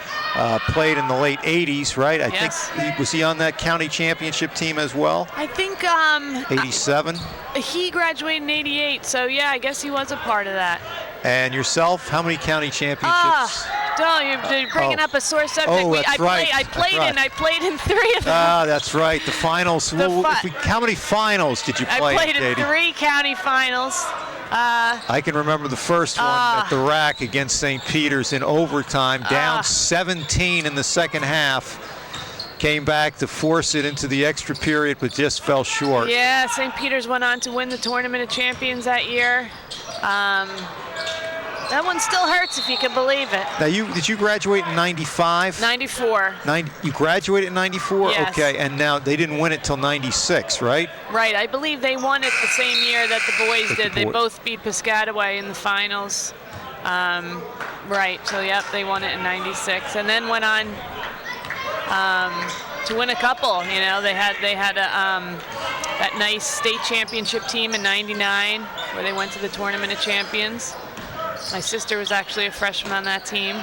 played in the late '80s, right? I think was he on that county championship team as well? I think '87. He graduated in '88, so yeah, I guess he was a part of that. And yourself, how many county championships? You're bringing up a sore subject. I played in 3 of them. That's right. The finals. How many finals did you play? I played in 3 county finals. I can remember the first one at the rack against St. Peter's in overtime, down 17 in the second half. Came back to force it into the extra period, but just fell short. Yeah, St. Peter's went on to win the Tournament of Champions that year. That one still hurts, if you can believe it. Now, did you graduate in 95? 94. You graduated in 94? Yes. Okay, and now they didn't win it till 96, right? Right, I believe they won it the same year that the boys did. They boy- both beat Piscataway in the finals. Right, so yep, they won it in 96, and then went on to win a couple. You know, they had that nice state championship team in '99 where they went to the Tournament of Champions. My sister was actually a freshman on that team.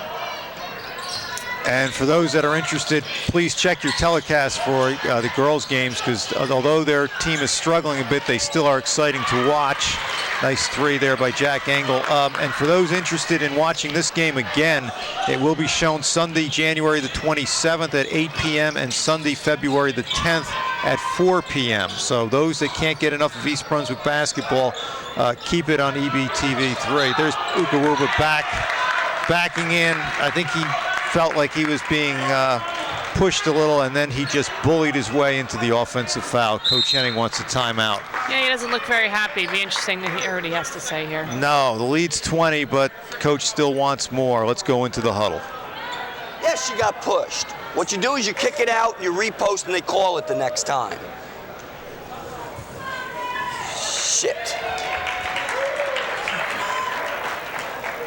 And for those that are interested, please check your telecast for the girls' games, because although their team is struggling a bit, they still are exciting to watch. Nice three there by Jack Engel. And for those interested in watching this game again, it will be shown Sunday, January the 27th at 8 p.m. and Sunday, February the 10th at 4 p.m. So those that can't get enough of East Brunswick basketball, keep it on EBTV3. There's Ukawuba backing in. I think he felt like he was being pushed a little, and then he just bullied his way into the offensive foul. Coach Henning wants a timeout. Yeah, he doesn't look very happy. It'd be interesting to hear what he has to say here. No, the lead's 20, but coach still wants more. Let's go into the huddle. Yes, she got pushed. What you do is you kick it out, you repost, and they call it the next time. Shit.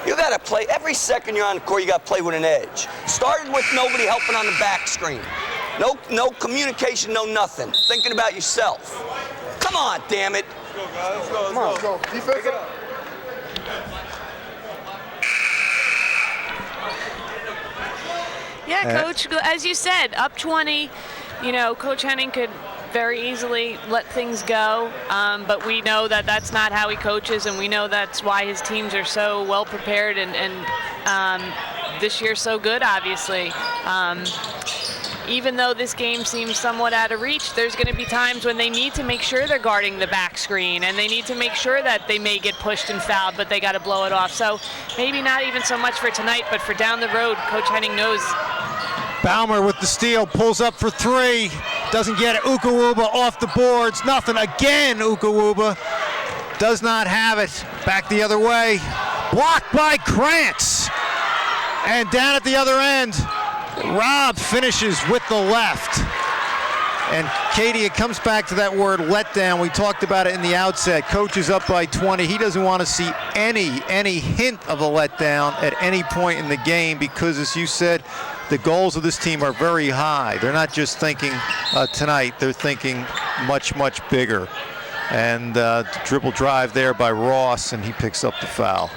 You gotta play, every second you're on the court, you gotta play with an edge. Started with nobody helping on the back screen. No communication, no nothing. Thinking about yourself. Come on, damn it. Let's go, guys. Let's go. Defense up. Yeah, Coach, as you said, up 20, you know, Coach Henning could very easily let things go, but we know that that's not how he coaches, and we know that's why his teams are so well prepared and this year so good, obviously. Even though this game seems somewhat out of reach, there's going to be times when they need to make sure they're guarding the back screen, and they need to make sure that they may get pushed and fouled, but they got to blow it off. So maybe not even so much for tonight, but for down the road, Coach Henning knows. Baumer with the steal, pulls up for three, doesn't get it. Ukawuba off the boards, nothing. Again, Ukawuba does not have it. Back the other way, blocked by Krantz. And down at the other end, Rob finishes with the left. And Katie, it comes back to that word letdown. We talked about it in the outset. Coach is up by 20. He doesn't want to see any hint of a letdown at any point in the game, because, as you said, the goals of this team are very high. They're not just thinking tonight, they're thinking much, much bigger. And dribble drive there by Ross, and he picks up the foul.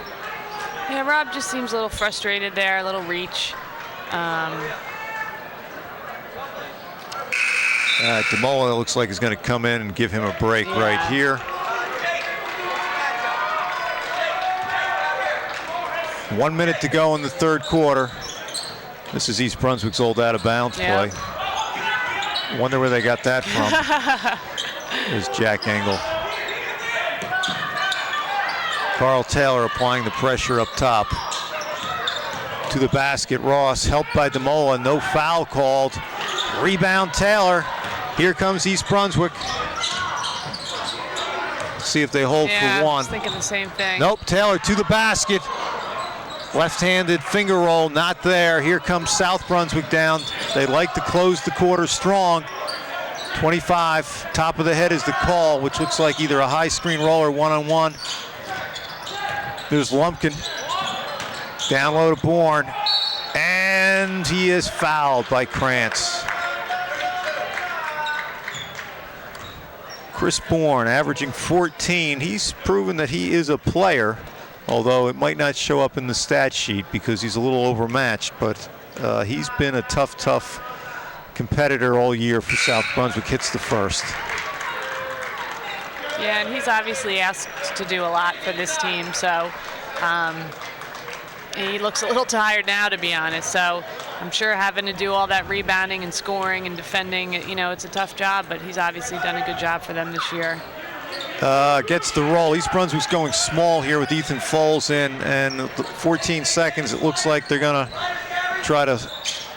Yeah, Rob just seems a little frustrated there, a little reach. DeMola looks like he's going to come in and give him a break right here. 1 minute to go in the third quarter. This is East Brunswick's old out-of-bounds play. Wonder where they got that from. There's Jack Engel. Carl Taylor applying the pressure up top. To the basket, Ross helped by DeMola, no foul called. Rebound Taylor. Here comes East Brunswick. See if they hold for one. Yeah, I was thinking the same thing. Nope, Taylor to the basket. Left-handed finger roll, not there. Here comes South Brunswick down. They like to close the quarter strong. 25, top of the head is the call, which looks like either a high screen roll or one-on-one. There's Lumpkin. Down low to Bourne. And he is fouled by Krantz. Chris Bourne averaging 14. He's proven that he is a player, although it might not show up in the stat sheet because he's a little overmatched, but he's been a tough competitor all year for South Brunswick. Hits the first. Yeah, and he's obviously asked to do a lot for this team, so he looks a little tired now, to be honest. So I'm sure having to do all that rebounding and scoring and defending, you know, it's a tough job, but he's obviously done a good job for them this year. Gets the roll. East Brunswick's going small here with Ethan Foles in, and 14 seconds. It looks like they're going to try to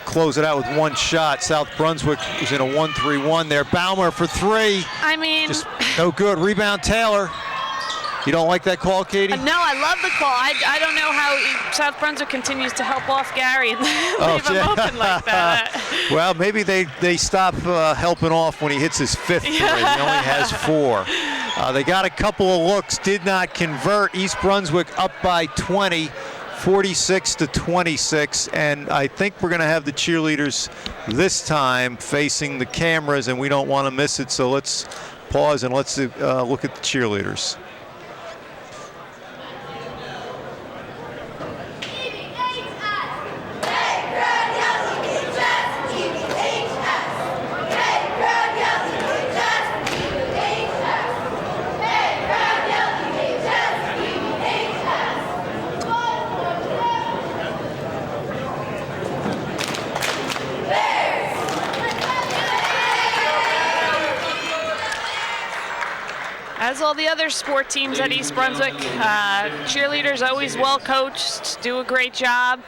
close it out with one shot. South Brunswick is in a 1-3-1 there. Baumer for three. I mean, just no good. Rebound Taylor. You don't like that call, Katie? No, I love the call. I don't know how South Brunswick continues to help off Gary and leave him open like that. Well, maybe they stop helping off when he hits his 5th three. He only has 4. They got a couple of looks, did not convert. East Brunswick up by 20, 46-26, and I think we're going to have the cheerleaders this time facing the cameras, and we don't want to miss it, so let's pause and let's look at the cheerleaders. As all the other sport teams at East Brunswick, cheerleaders always well coached, do a great job.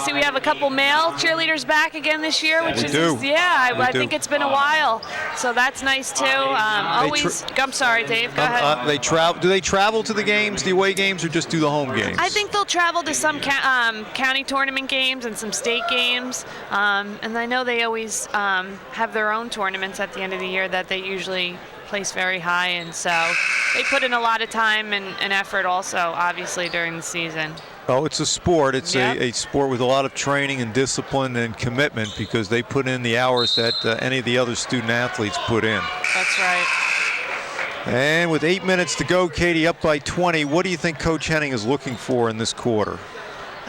See, we have a couple male cheerleaders back again this year, which I think it's been a while, so that's nice too. I'm sorry, Dave. Go ahead. Do they travel to the games, the away games, or just do the home games? I think they'll travel to some county tournament games and some state games, and I know they always have their own tournaments at the end of the year that they usually place very high, and so they put in a lot of time and effort also, obviously, during the season. Oh, it's a sport. It's a sport with a lot of training and discipline and commitment, because they put in the hours that any of the other student athletes put in. That's right. And with 8 minutes to go, Katie, up by 20, what do you think Coach Henning is looking for in this quarter?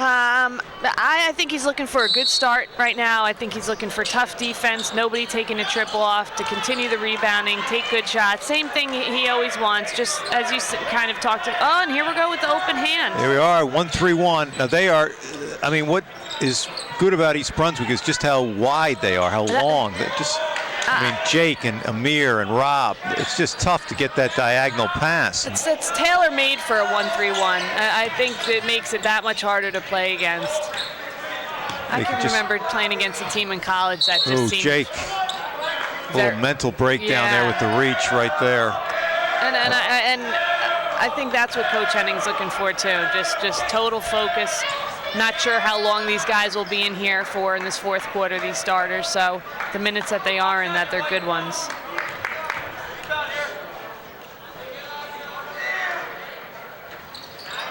I think he's looking for a good start right now. I think he's looking for tough defense, nobody taking a triple off, to continue the rebounding, take good shots. Same thing he always wants, just as you kind of talked to. Oh, and here we go with the open hand. Here we are, 1-3-1. Now they are, I mean, what is good about East Brunswick is just how wide they are, how long. I mean, Jake and Amir and Rob, it's just tough to get that diagonal pass. It's tailor-made for a 1-3-1. I think it makes it that much harder to play against. I can remember playing against a team in college that just seemed... Jake. A little mental breakdown there with the reach right there. And I think that's what Coach Henning's looking for, too. Just total focus. Not sure how long these guys will be in here for in this 4th quarter, these starters. So the minutes that they are in, that they're good ones.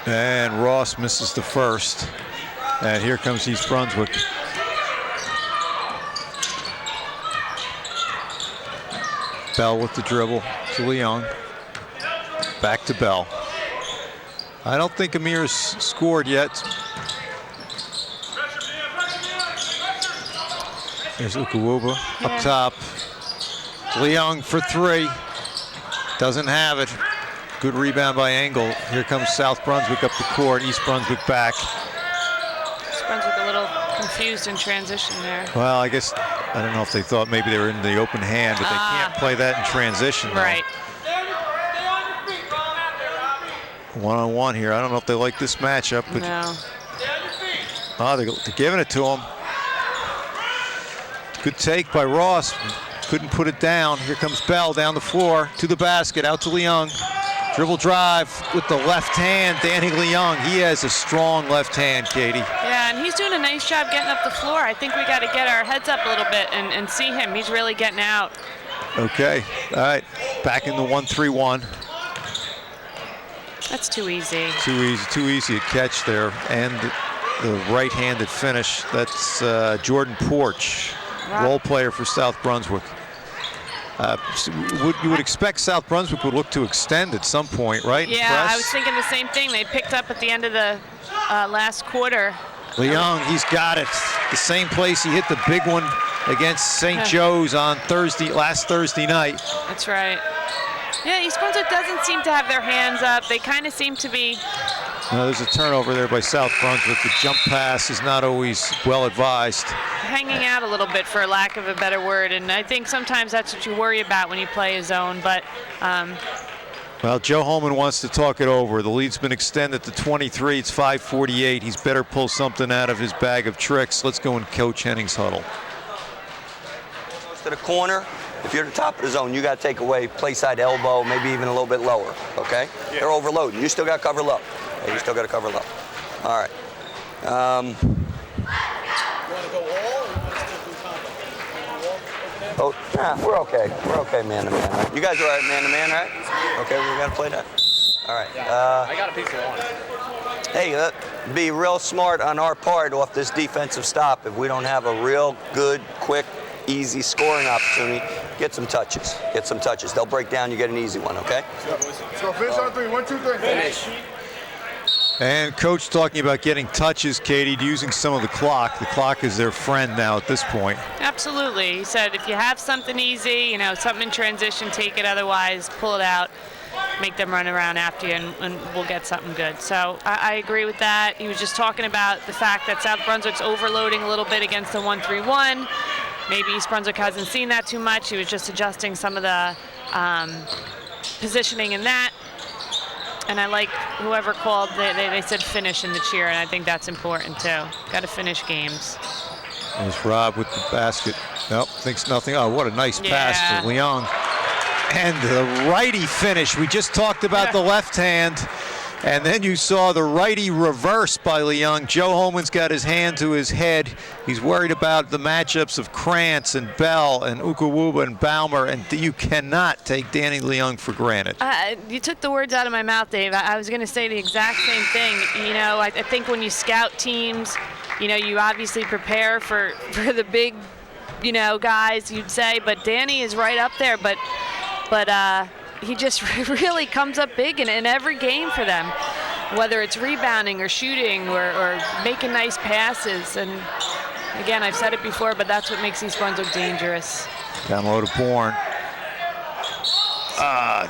And Ross misses the first. And here comes East Brunswick. Bell with the dribble to Leung. Back to Bell. I don't think Amir's scored yet. There's Ukuwuba up top. Leung for 3. Doesn't have it. Good rebound by Engel. Here comes South Brunswick up the court. East Brunswick back. East Brunswick a little confused in transition there. Well, I guess, I don't know if they thought maybe they were in the open hand, but they can't play that in transition. Right. One-on-one here. I don't know if they like this matchup, but no. Oh, they're giving it to him. Good take by Ross. Couldn't put it down. Here comes Bell down the floor to the basket, out to Leung. Dribble drive with the left hand, Danny Leung. He has a strong left hand, Katie. Yeah, and he's doing a nice job getting up the floor. I think we got to get our heads up a little bit and see him. He's really getting out. Okay, all right, back in the 1-3-1. That's too easy. Too easy a catch there, and the right-handed finish. That's Jordan Porch, role player for South Brunswick. You would expect South Brunswick would look to extend at some point, right? Yeah, I was thinking the same thing. They picked up at the end of the last quarter. Leung, he's got it. The same place he hit the big one against St. Joe's on last Thursday night. That's right. Yeah, East Brunswick doesn't seem to have their hands up. They kind of seem to be... No, there's a turnover there by South Brunswick. The jump pass is not always well advised. Hanging out a little bit, for lack of a better word, and I think sometimes that's what you worry about when you play a zone, but... Well, Joe Holman wants to talk it over. The lead's been extended to 23. It's 5:48. He's better pull something out of his bag of tricks. Let's go in Coach Henning's huddle. To the corner, If you're the top of the zone, you got to take away play side elbow, maybe even a little bit lower, okay? Yeah. They're overloading. You still got to cover low. Yeah, you still got to cover low. All right. You want to go all, or you want to still do combo? Oh, nah, we're okay. We're okay man-to-man, right? You guys are all right man-to-man, right? Okay, we got to play that? All right. I got a piece of one. Hey, be real smart on our part off this defensive stop. If we don't have a real good, quick, easy scoring opportunity, get some touches. Get some touches. They'll break down, you get an easy one, okay? So finish on 3. 1, 2, 3. Finish. And Coach talking about getting touches, Katie, using some of the clock. The clock is their friend now at this point. Absolutely. He said if you have something easy, you know, something in transition, take it. Otherwise, pull it out, make them run around after you, and we'll get something good. So I agree with that. He was just talking about the fact that South Brunswick's overloading a little bit against the 1-3-1. Maybe East Brunswick hasn't seen that too much. He was just adjusting some of the positioning in that. And I like whoever called, they said finish in the cheer, and I think that's important too. Got to finish games. There's Rob with the basket. Nope, thinks nothing. Oh, what a nice pass for Leung. And the righty finish. We just talked about the left hand. And then you saw the righty reverse by Leung. Joe Holman's got his hand to his head. He's worried about the matchups of Krantz and Bell and Ukawuba and Baumer, and you cannot take Danny Leung for granted. You took the words out of my mouth, Dave. I was going to say the exact same thing. You know, I think when you scout teams, you know, you obviously prepare for the big, you know, guys, you'd say, but Danny is right up there. But he just really comes up big in every game for them, whether it's rebounding or shooting or making nice passes. And again, I've said it before, but that's what makes East Brunswick dangerous. Down low to Bourne.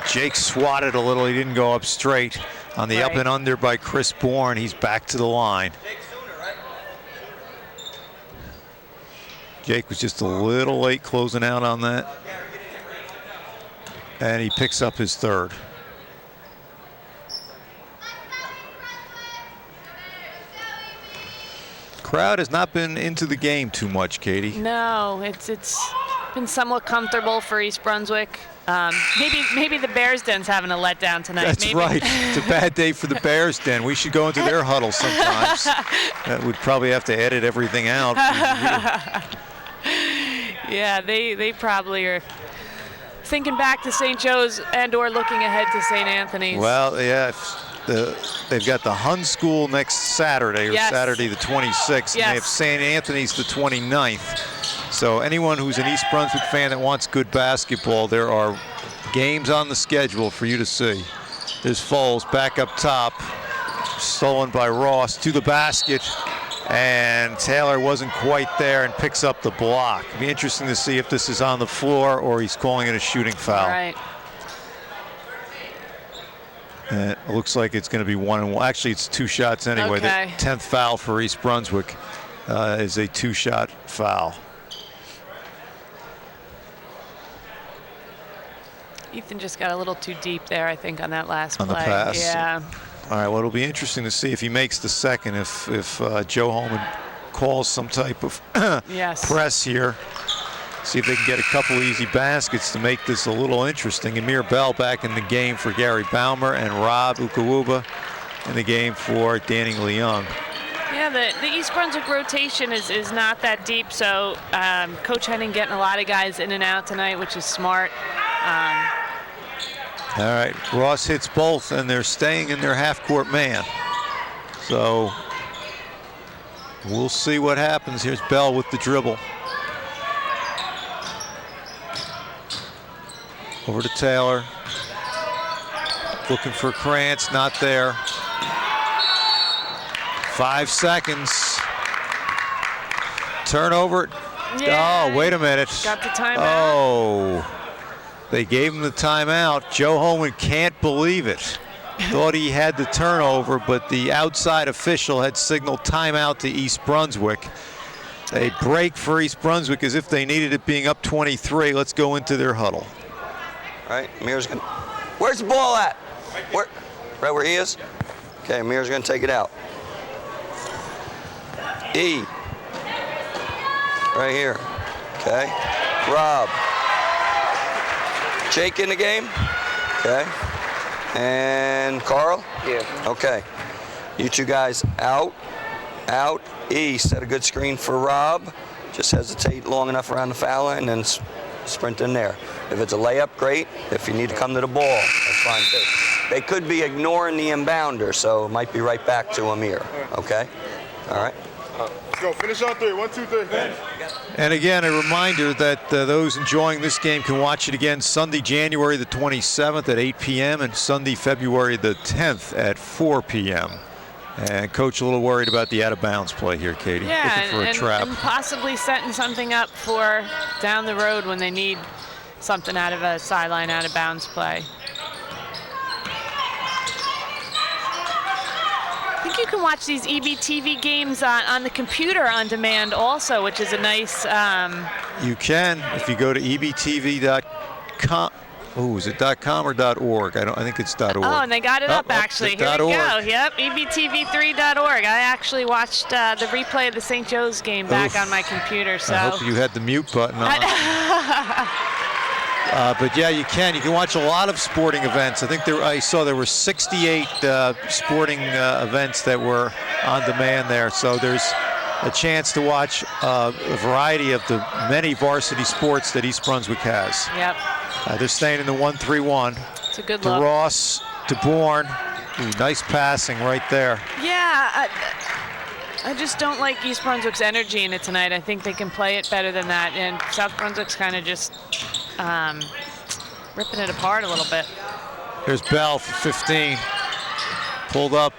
Jake swatted a little. He didn't go up straight. On the up and under by Chris Bourne, he's back to the line. Jake was just a little late closing out on that. And he picks up his third. Crowd has not been into the game too much, Katie. No, it's been somewhat comfortable for East Brunswick. Maybe the Bears Den's having a letdown tonight. That's right. It's a bad day for the Bears Den. We should go into their huddle sometimes. We'd probably have to edit everything out. Yeah, they probably are thinking back to St. Joe's and/or looking ahead to St. Anthony's. Well, yeah, they've got the Hun School next Saturday, or Saturday the 26th, and they have St. Anthony's the 29th. So anyone who's an East Brunswick fan that wants good basketball, there are games on the schedule for you to see. There's Foles back up top, stolen by Ross to the basket. And Taylor wasn't quite there and picks up the block. It'll be interesting to see if this is on the floor or he's calling it a shooting foul. Right. And it looks like it's going to be 1-1. Actually, it's 2 shots anyway. Okay. The 10th foul for East Brunswick is a 2-shot foul. Ethan just got a little too deep there, I think, on that last play. On the pass. Yeah. All right, well, it'll be interesting to see if he makes the second, if Joe Holman calls some type of press here. See if they can get a couple easy baskets to make this a little interesting. Amir Bell back in the game for Gary Baumer, and Rob Ukawuba in the game for Danny Leung. Yeah, the East Brunswick rotation is not that deep, so Coach Henning getting a lot of guys in and out tonight, which is smart. All right, Ross hits both, and they're staying in their half-court man. So we'll see what happens. Here's Bell with the dribble. Over to Taylor. Looking for Krantz, not there. 5 seconds. Turnover. Yeah, oh, wait a minute. Got the timeout. Oh. They gave him the timeout. Joe Holman can't believe it. Thought he had the turnover, but the outside official had signaled timeout to East Brunswick. A break for East Brunswick as if they needed it, being up 23. Let's go into their huddle. All right, Amir's going to... Where's the ball at? Right where he is? Okay, Amir's going to take it out. E. Right here. Okay. Rob. Jake in the game? Okay. And Carl? Yeah. Okay. You two guys out. E, set a good screen for Rob. Just hesitate long enough around the foul line and then sprint in there. If it's a layup, great. If you need to come to the ball, that's fine too. They could be ignoring the inbounder, so it might be right back to Amir. Okay? All right. Let's go. Finish on 3. 1, 2, 3. And again, a reminder that those enjoying this game can watch it again Sunday, January the 27th at 8 p.m. and Sunday, February the 10th at 4 p.m. And Coach a little worried about the out-of-bounds play here, Katie. Yeah, looking for a trap. And possibly setting something up for down the road when they need something out of a sideline out-of-bounds play. I think you can watch these EBTV games on the computer on demand also, which is a nice... You can if you go to ebtv.com. Oh, is it .com or .org? I think it's .org. Oh, and they got it up actually. Here we go. .org. Yep, ebtv3.org. I actually watched the replay of the St. Joe's game back on my computer. So I hope you had the mute button on. But yeah, you can. You can watch a lot of sporting events. I think I saw there were 68 sporting events that were on demand there. So there's a chance to watch a variety of the many varsity sports that East Brunswick has. Yep. They're staying in the 1-3-1. It's a good to look. Ross, to Bourne. Ooh, nice passing right there. Yeah, I just don't like East Brunswick's energy in it tonight. I think they can play it better than that, and South Brunswick's kind of just ripping it apart a little bit. There's Bell for 15. Pulled up.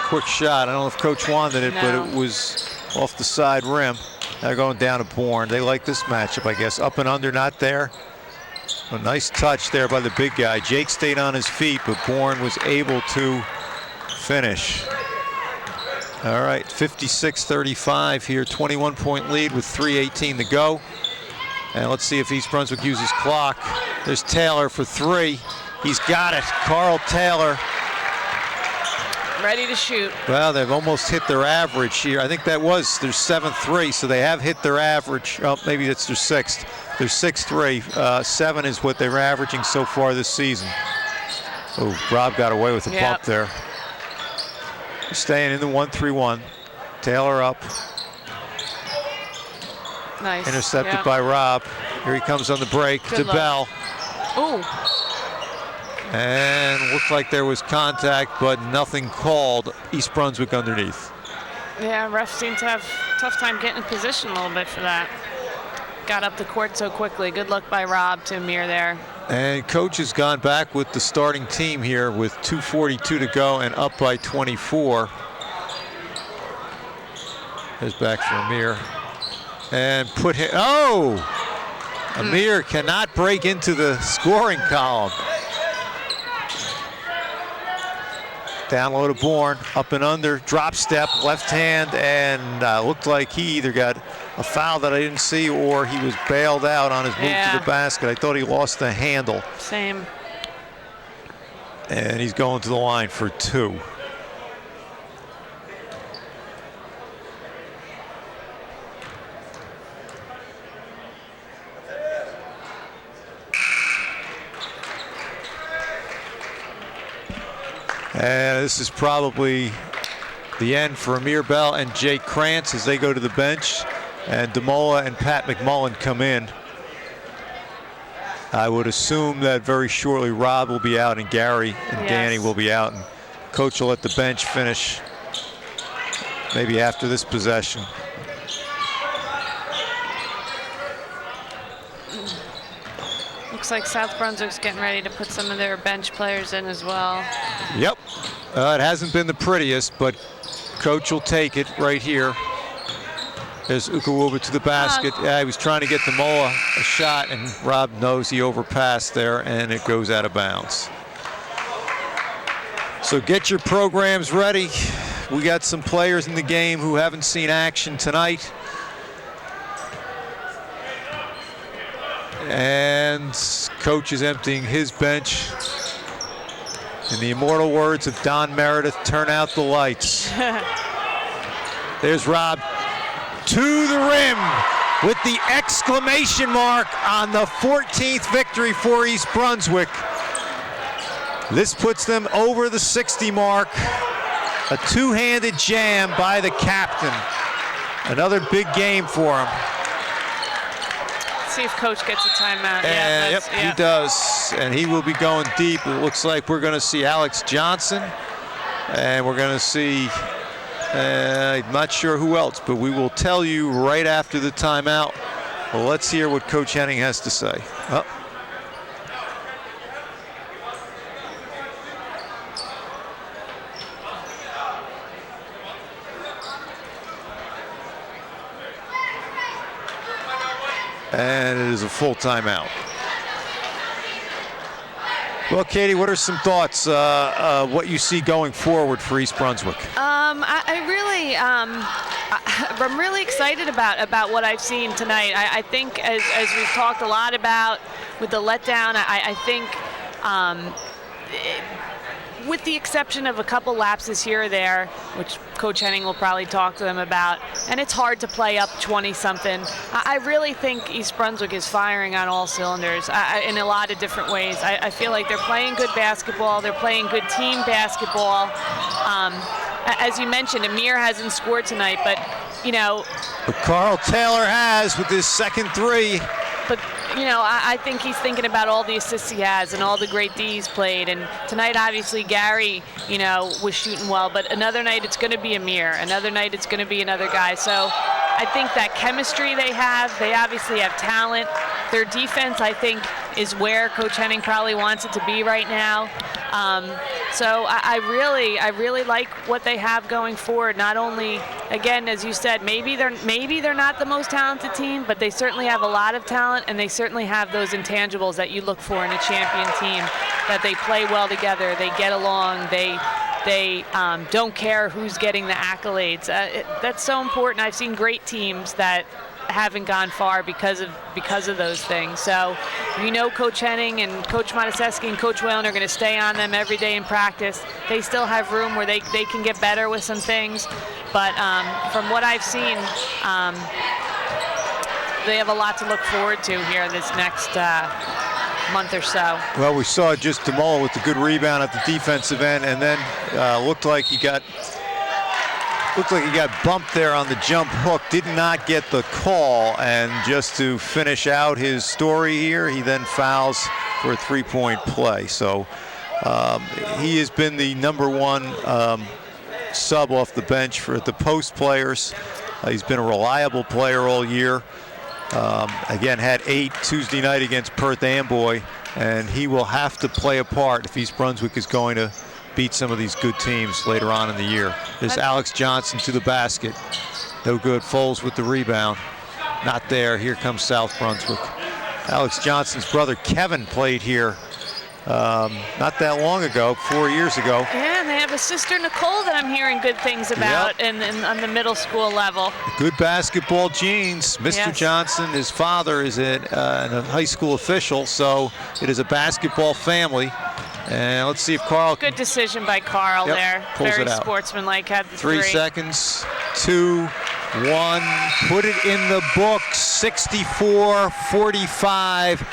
Quick shot. I don't know if Coach wanted it, but it was off the side rim. They're going down to Bourne. They like this matchup, I guess. Up and under, not there. A nice touch there by the big guy. Jake stayed on his feet, but Bourne was able to finish. All right, 56-35 here, 21-point lead with 3:18 to go. And let's see if East Brunswick uses clock. There's Taylor for 3. He's got it. Carl Taylor. Ready to shoot. Well, they've almost hit their average here. I think that was their 7th 3, so they have hit their average. Oh, maybe that's their 6th. Their 6th 3. 7 is what they're averaging so far this season. Oh, Rob got away with a bump there. Staying in the 1-3-1. Taylor up. Nice. Intercepted by Rob. Here he comes on the break to Bell. Ooh. And looked like there was contact, but nothing called. East Brunswick underneath. Yeah, refs seem to have a tough time getting in position a little bit for that. Got up the court so quickly. Good luck by Rob to Amir there. And Coach has gone back with the starting team here with 2:42 to go and up by 24. Here's back for Amir. And put him, Amir cannot break into the scoring column. Down low to Bourne, up and under, drop step, left hand, and looked like he either got a foul that I didn't see or he was bailed out on his move to the basket. I thought he lost the handle. Same. And he's going to the line for 2. And this is probably the end for Amir Bell and Jake Krantz as they go to the bench. And Demola and Pat McMullen come in. I would assume that very shortly Rob will be out and Gary and Danny will be out. And Coach will let the bench finish maybe after this possession. Looks like South Brunswick's getting ready to put some of their bench players in as well. Yep. It hasn't been the prettiest, but Coach will take it right here. There's Ukawuba to the basket. Yeah, he was trying to get Demola a shot, and Rob knows he overpassed there, and it goes out of bounds. So get your programs ready. We got some players in the game who haven't seen action tonight. And Coach is emptying his bench. In the immortal words of Don Meredith, turn out the lights. There's Rob to the rim. with the exclamation mark on the 14th victory for East Brunswick. This puts them over the 60 mark. A two-handed jam by the captain. Another big game for him. See if Coach gets a timeout. And he does, and he will be going deep. It looks like we're going to see Alex Johnson, and we're going to see, I'm not sure who else, but we will tell you right after the timeout. Well, let's hear what Coach Henning has to say. Oh. And it is a full timeout. Well, Katie, what are some thoughts, what you see going forward for East Brunswick? I'm really excited about what I've seen tonight. I think, as we've talked a lot about with the letdown, I think with the exception of a couple lapses here or there, which Coach Henning will probably talk to them about, and it's hard to play up 20-something, I really think East Brunswick is firing on all cylinders in a lot of different ways. I feel like they're playing good basketball. They're playing good team basketball. As you mentioned, Amir hasn't scored tonight, but, But Carl Taylor has with his second three. But, I think he's thinking about all the assists he has and all the great D's played. And tonight, obviously, Gary, was shooting well. But another night, it's going to be Amir. Another night, it's going to be another guy. So I think that chemistry they obviously have talent. Their defense, I think, is where Coach Henning probably wants it to be right now. So I really like what they have going forward. Not only, again, as you said, maybe they're not the most talented team, but they certainly have a lot of talent, and they certainly have those intangibles that you look for in a champion team. That they play well together, they get along, they don't care who's getting the accolades. That's so important. I've seen great teams that haven't gone far because of those things. So Coach Henning and Coach Motusesky and Coach Whalen are going to stay on them every day in practice. They still have room where they can get better with some things, but from what I've seen, they have a lot to look forward to here this next month or so. Well, we saw just DeMola with the good rebound at the defensive end, and then looked like he got bumped there on the jump hook, did not get the call, and just to finish out his story here, he then fouls for a three-point play. So he has been the #1 sub off the bench for the post players. He's been a reliable player all year. Again, had 8 Tuesday night against Perth Amboy, and he will have to play a part if East Brunswick is going to beat some of these good teams later on in the year. There's Alex Johnson to the basket. No good. Foles with the rebound. Not there. Here comes South Brunswick. Alex Johnson's brother Kevin played here not that long ago, 4 years ago. Yeah, and they have a sister Nicole that I'm hearing good things about on the middle school level. Good basketball genes. Mr. Yes. Johnson, his father is a high school official, so it is a basketball family. And let's see if Carl. Good decision by Carl there. Pulls Very it out. sportsmanlike. Had the 3 seconds. 2, 1. Put it in the books. 64-45.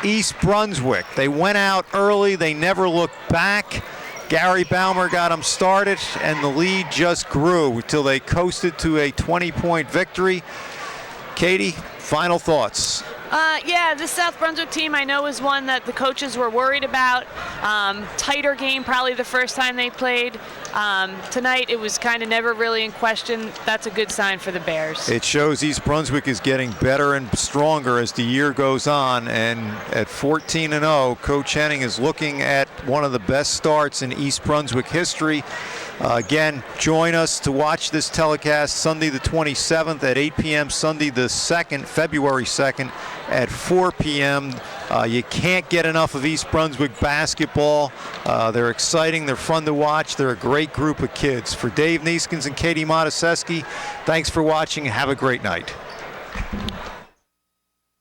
East Brunswick. They went out early. They never looked back. Gary Baumer got them started, and the lead just grew until they coasted to a 20-point victory. Katie, final thoughts. Yeah, this South Brunswick team I know is one that the coaches were worried about. Tighter game, probably the first time they played. Tonight it was kind of never really in question. That's a good sign for the Bears. It shows East Brunswick is getting better and stronger as the year goes on, and at 14-0, Coach Henning is looking at one of the best starts in East Brunswick history. Again, join us to watch this telecast Sunday the 27th at 8 p.m., Sunday the 2nd, February 2nd at 4 p.m. You can't get enough of East Brunswick basketball. They're exciting, they're fun to watch, they're a great group of kids. For Dave Nieskens and Katie Motusesky, thanks for watching and have a great night.